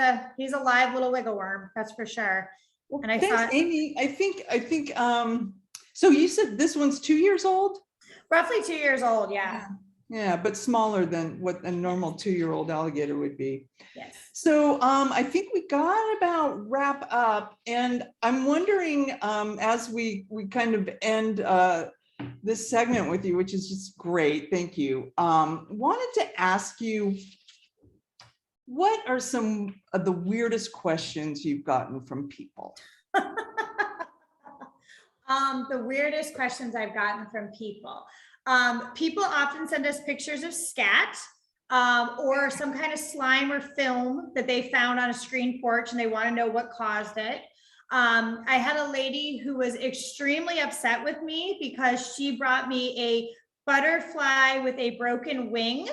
a live little wiggle worm, that's for sure. Well, And I thanks, thought, Amy. I think so you said this one's 2 years old? roughly 2 years old, yeah. Yeah, but smaller than what a normal 2-year-old alligator would be. Yes. So I think we got about wrap up, and I'm wondering as we kind of end this segment with you, which is just great, thank you. Wanted to ask you, what are some of the weirdest questions you've gotten from people? The weirdest questions I've gotten from people. People often send us pictures of scat or some kind of slime or film that they found on a screen porch and they want to know what caused it. I had a lady who was extremely upset with me because she brought me a butterfly with a broken wing,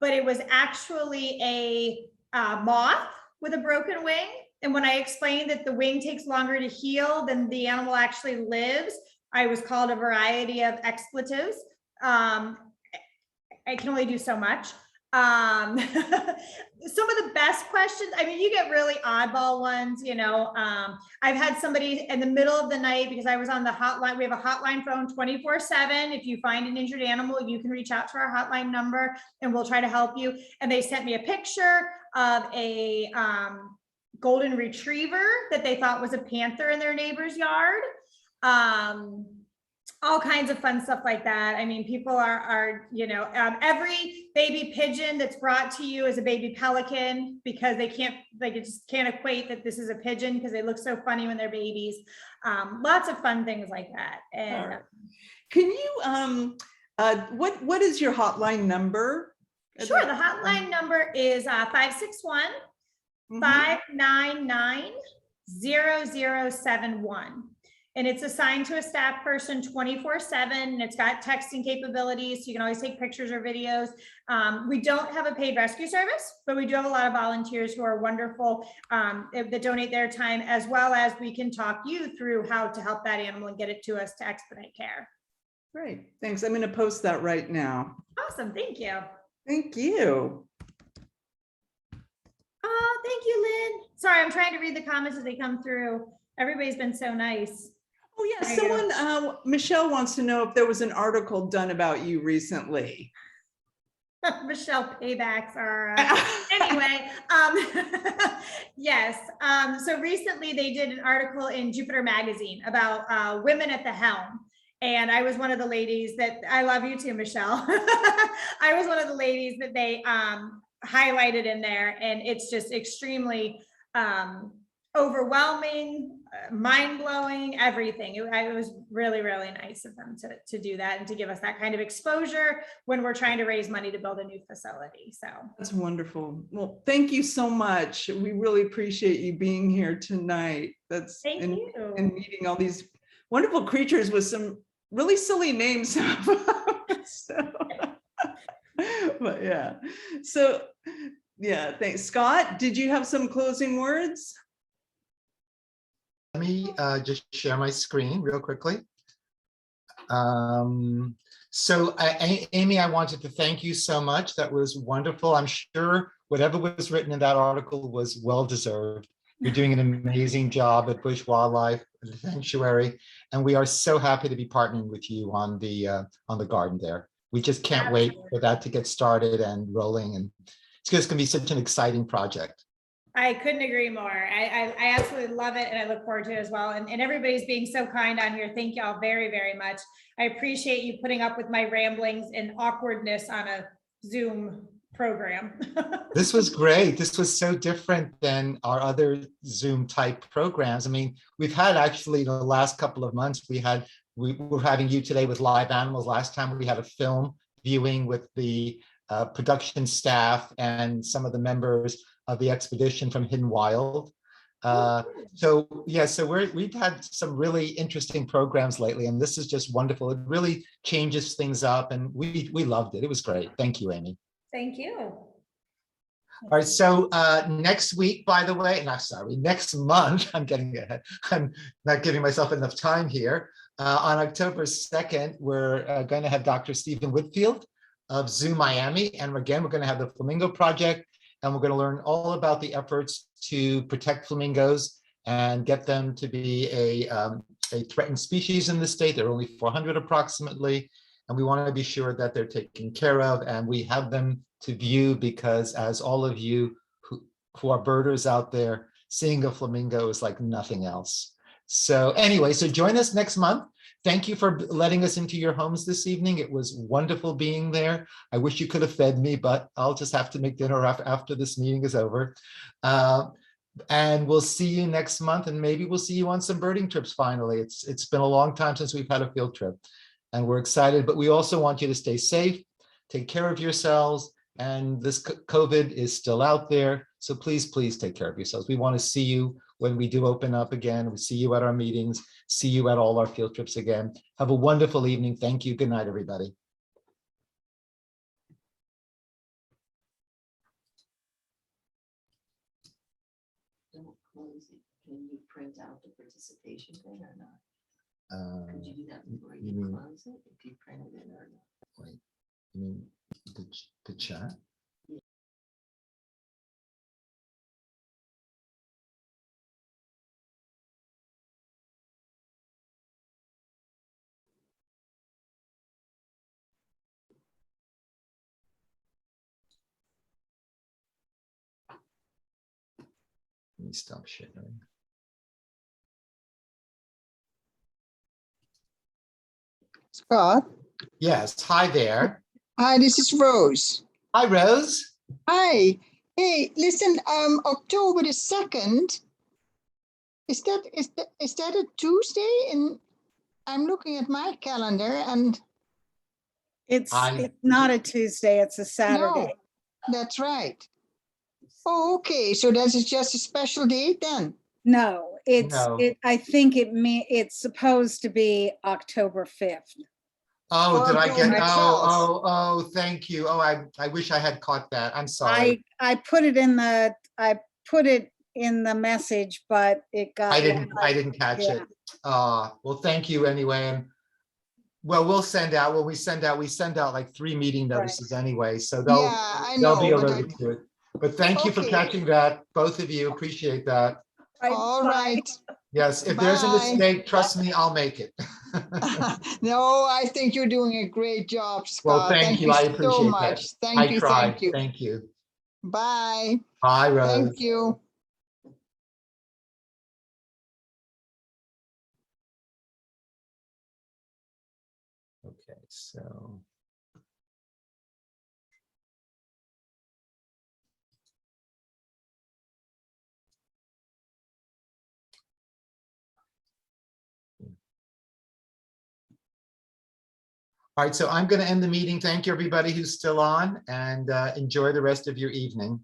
but it was actually a moth with a broken wing. And when I explained that the wing takes longer to heal than the animal actually lives, I was called a variety of expletives. I can only do so much. Some of the best questions, I mean, you get really oddball ones, you know. I've had somebody in the middle of the night, because I was on the hotline, we have a hotline phone 24/7. If you find an injured animal, you can reach out to our hotline number and we'll try to help you. And they sent me a picture of a golden retriever that they thought was a panther in their neighbor's yard. All kinds of fun stuff like that. I mean, people are you know, every baby pigeon that's brought to you is a baby pelican, because they just can't equate that this is a pigeon because they look so funny when they're babies. Lots of fun things like that. And Right. Can you, what is your hotline number? sure, the hotline number is 561-599-0071. And it's assigned to a staff person 24/7, and it's got texting capabilities, so you can always take pictures or videos. We don't have a paid rescue service, but we do have a lot of volunteers who are wonderful that donate their time, as well as we can talk you through how to help that animal and get it to us to expedite care. Great, thanks. I'm going to post that right now. Awesome, thank you. Thank you. Oh, thank you, Lynn. Sorry, I'm trying to read the comments as they come through. Everybody's been so nice. Oh yeah, There you go. someone, Michelle wants to know if there was an article done about you recently. Michelle, paybacks are anyway. Yes. So recently they did an article in Jupiter magazine about women at the helm. And I was one of the ladies that, I love you too, Michelle. I was one of the ladies that they highlighted in there, and it's just extremely overwhelming, mind-blowing, everything. It was really, really nice of them to do that and to give us that kind of exposure when we're trying to raise money to build a new facility. So that's wonderful. Well, thank you so much. We really appreciate you being here tonight. thank you. And meeting all these wonderful creatures with some really silly names. So, but yeah, so yeah, thanks. Scott, did you have some closing words? Let me just share my screen real quickly. So Amy, I wanted to thank you so much. That was wonderful. I'm sure whatever was written in that article was well-deserved. You're doing an amazing job at Busch Wildlife Sanctuary, and we are so happy to be partnering with you on the garden there. We just can't wait for that to get started and rolling, and it's just going to be such an exciting project. I couldn't agree more. I absolutely love it, and I look forward to it as well. And everybody's being so kind on here. Thank y'all very, very much. I appreciate you putting up with my ramblings and awkwardness on a Zoom program. This was great. This was so different than our other Zoom type programs. I mean, we've had actually the last couple of months, we're having you today with live animals. Last time we had a film viewing with the production staff and some of the members of the expedition from Hidden Wild. So we've had some really interesting programs lately, and this is just wonderful. It really changes things up, and we loved it. It was great. Thank you, Amy. Thank you. All right, so next week, by the way, next month, I'm getting ahead. I'm not giving myself enough time here. On October 2nd, we're going to have Dr. Stephen Whitfield of Zoo Miami. And again, we're going to have the Flamingo Project, and we're going to learn all about the efforts to protect flamingos and get them to be a threatened species in the state. There are only 400 approximately. and we want to be sure that they're taken care of, and we have them to view because, as all of you who are birders out there, seeing a flamingo is like nothing else. So anyway, so join us next month. Thank you for letting us into your homes this evening. It was wonderful being there. I wish you could have fed me, but I'll just have to make dinner after this meeting is over. And we'll see you next month, and maybe we'll see you on some birding trips finally. It's been a long time since we've had a field trip, and we're excited, but we also want you to stay safe, take care of yourselves, and this COVID is still out there. So please, please take care of yourselves. We want to see you when we do open up again. We see you at our meetings, see you at all our field trips again. Have a wonderful evening. Thank you. Good night, everybody. Don't close it. Can you print out the participation thing or not? Could you do that before you close it, if you printed it or not? Wait, you mean the chat? Let me stop sharing. Scott, Yes, hi there. hi, this is Rose. Hi, Rose. Hi. Hey, listen, October the 2nd, is that a Tuesday? And I'm looking at my calendar and It's not a Tuesday, it's a Saturday. no, that's right. Oh, okay, so that is just a special date then? No, No. I think it's supposed to be October 5th. Oh, did I get, October oh, thank you. Oh, I wish I had caught that. I'm sorry. I put it in the message, but it got. I didn't catch it. Well, thank you anyway. And well, we send out like 3 meeting notices anyway, so Yeah, I know. they'll be but alerted to it. But thank you for Okay. catching that, both of you. Appreciate that. All right. Yes, if there's a Bye. mistake, trust me, I'll make it. No, I think you're doing a great job, Well, Scott. thank you. I so appreciate much. that. Thank I you, tried. thank you. Thank you. Bye. Bye, Rose. Thank you. Okay, so. All right, so I'm going to end the meeting. Thank you, everybody who's still on, and enjoy the rest of your evening.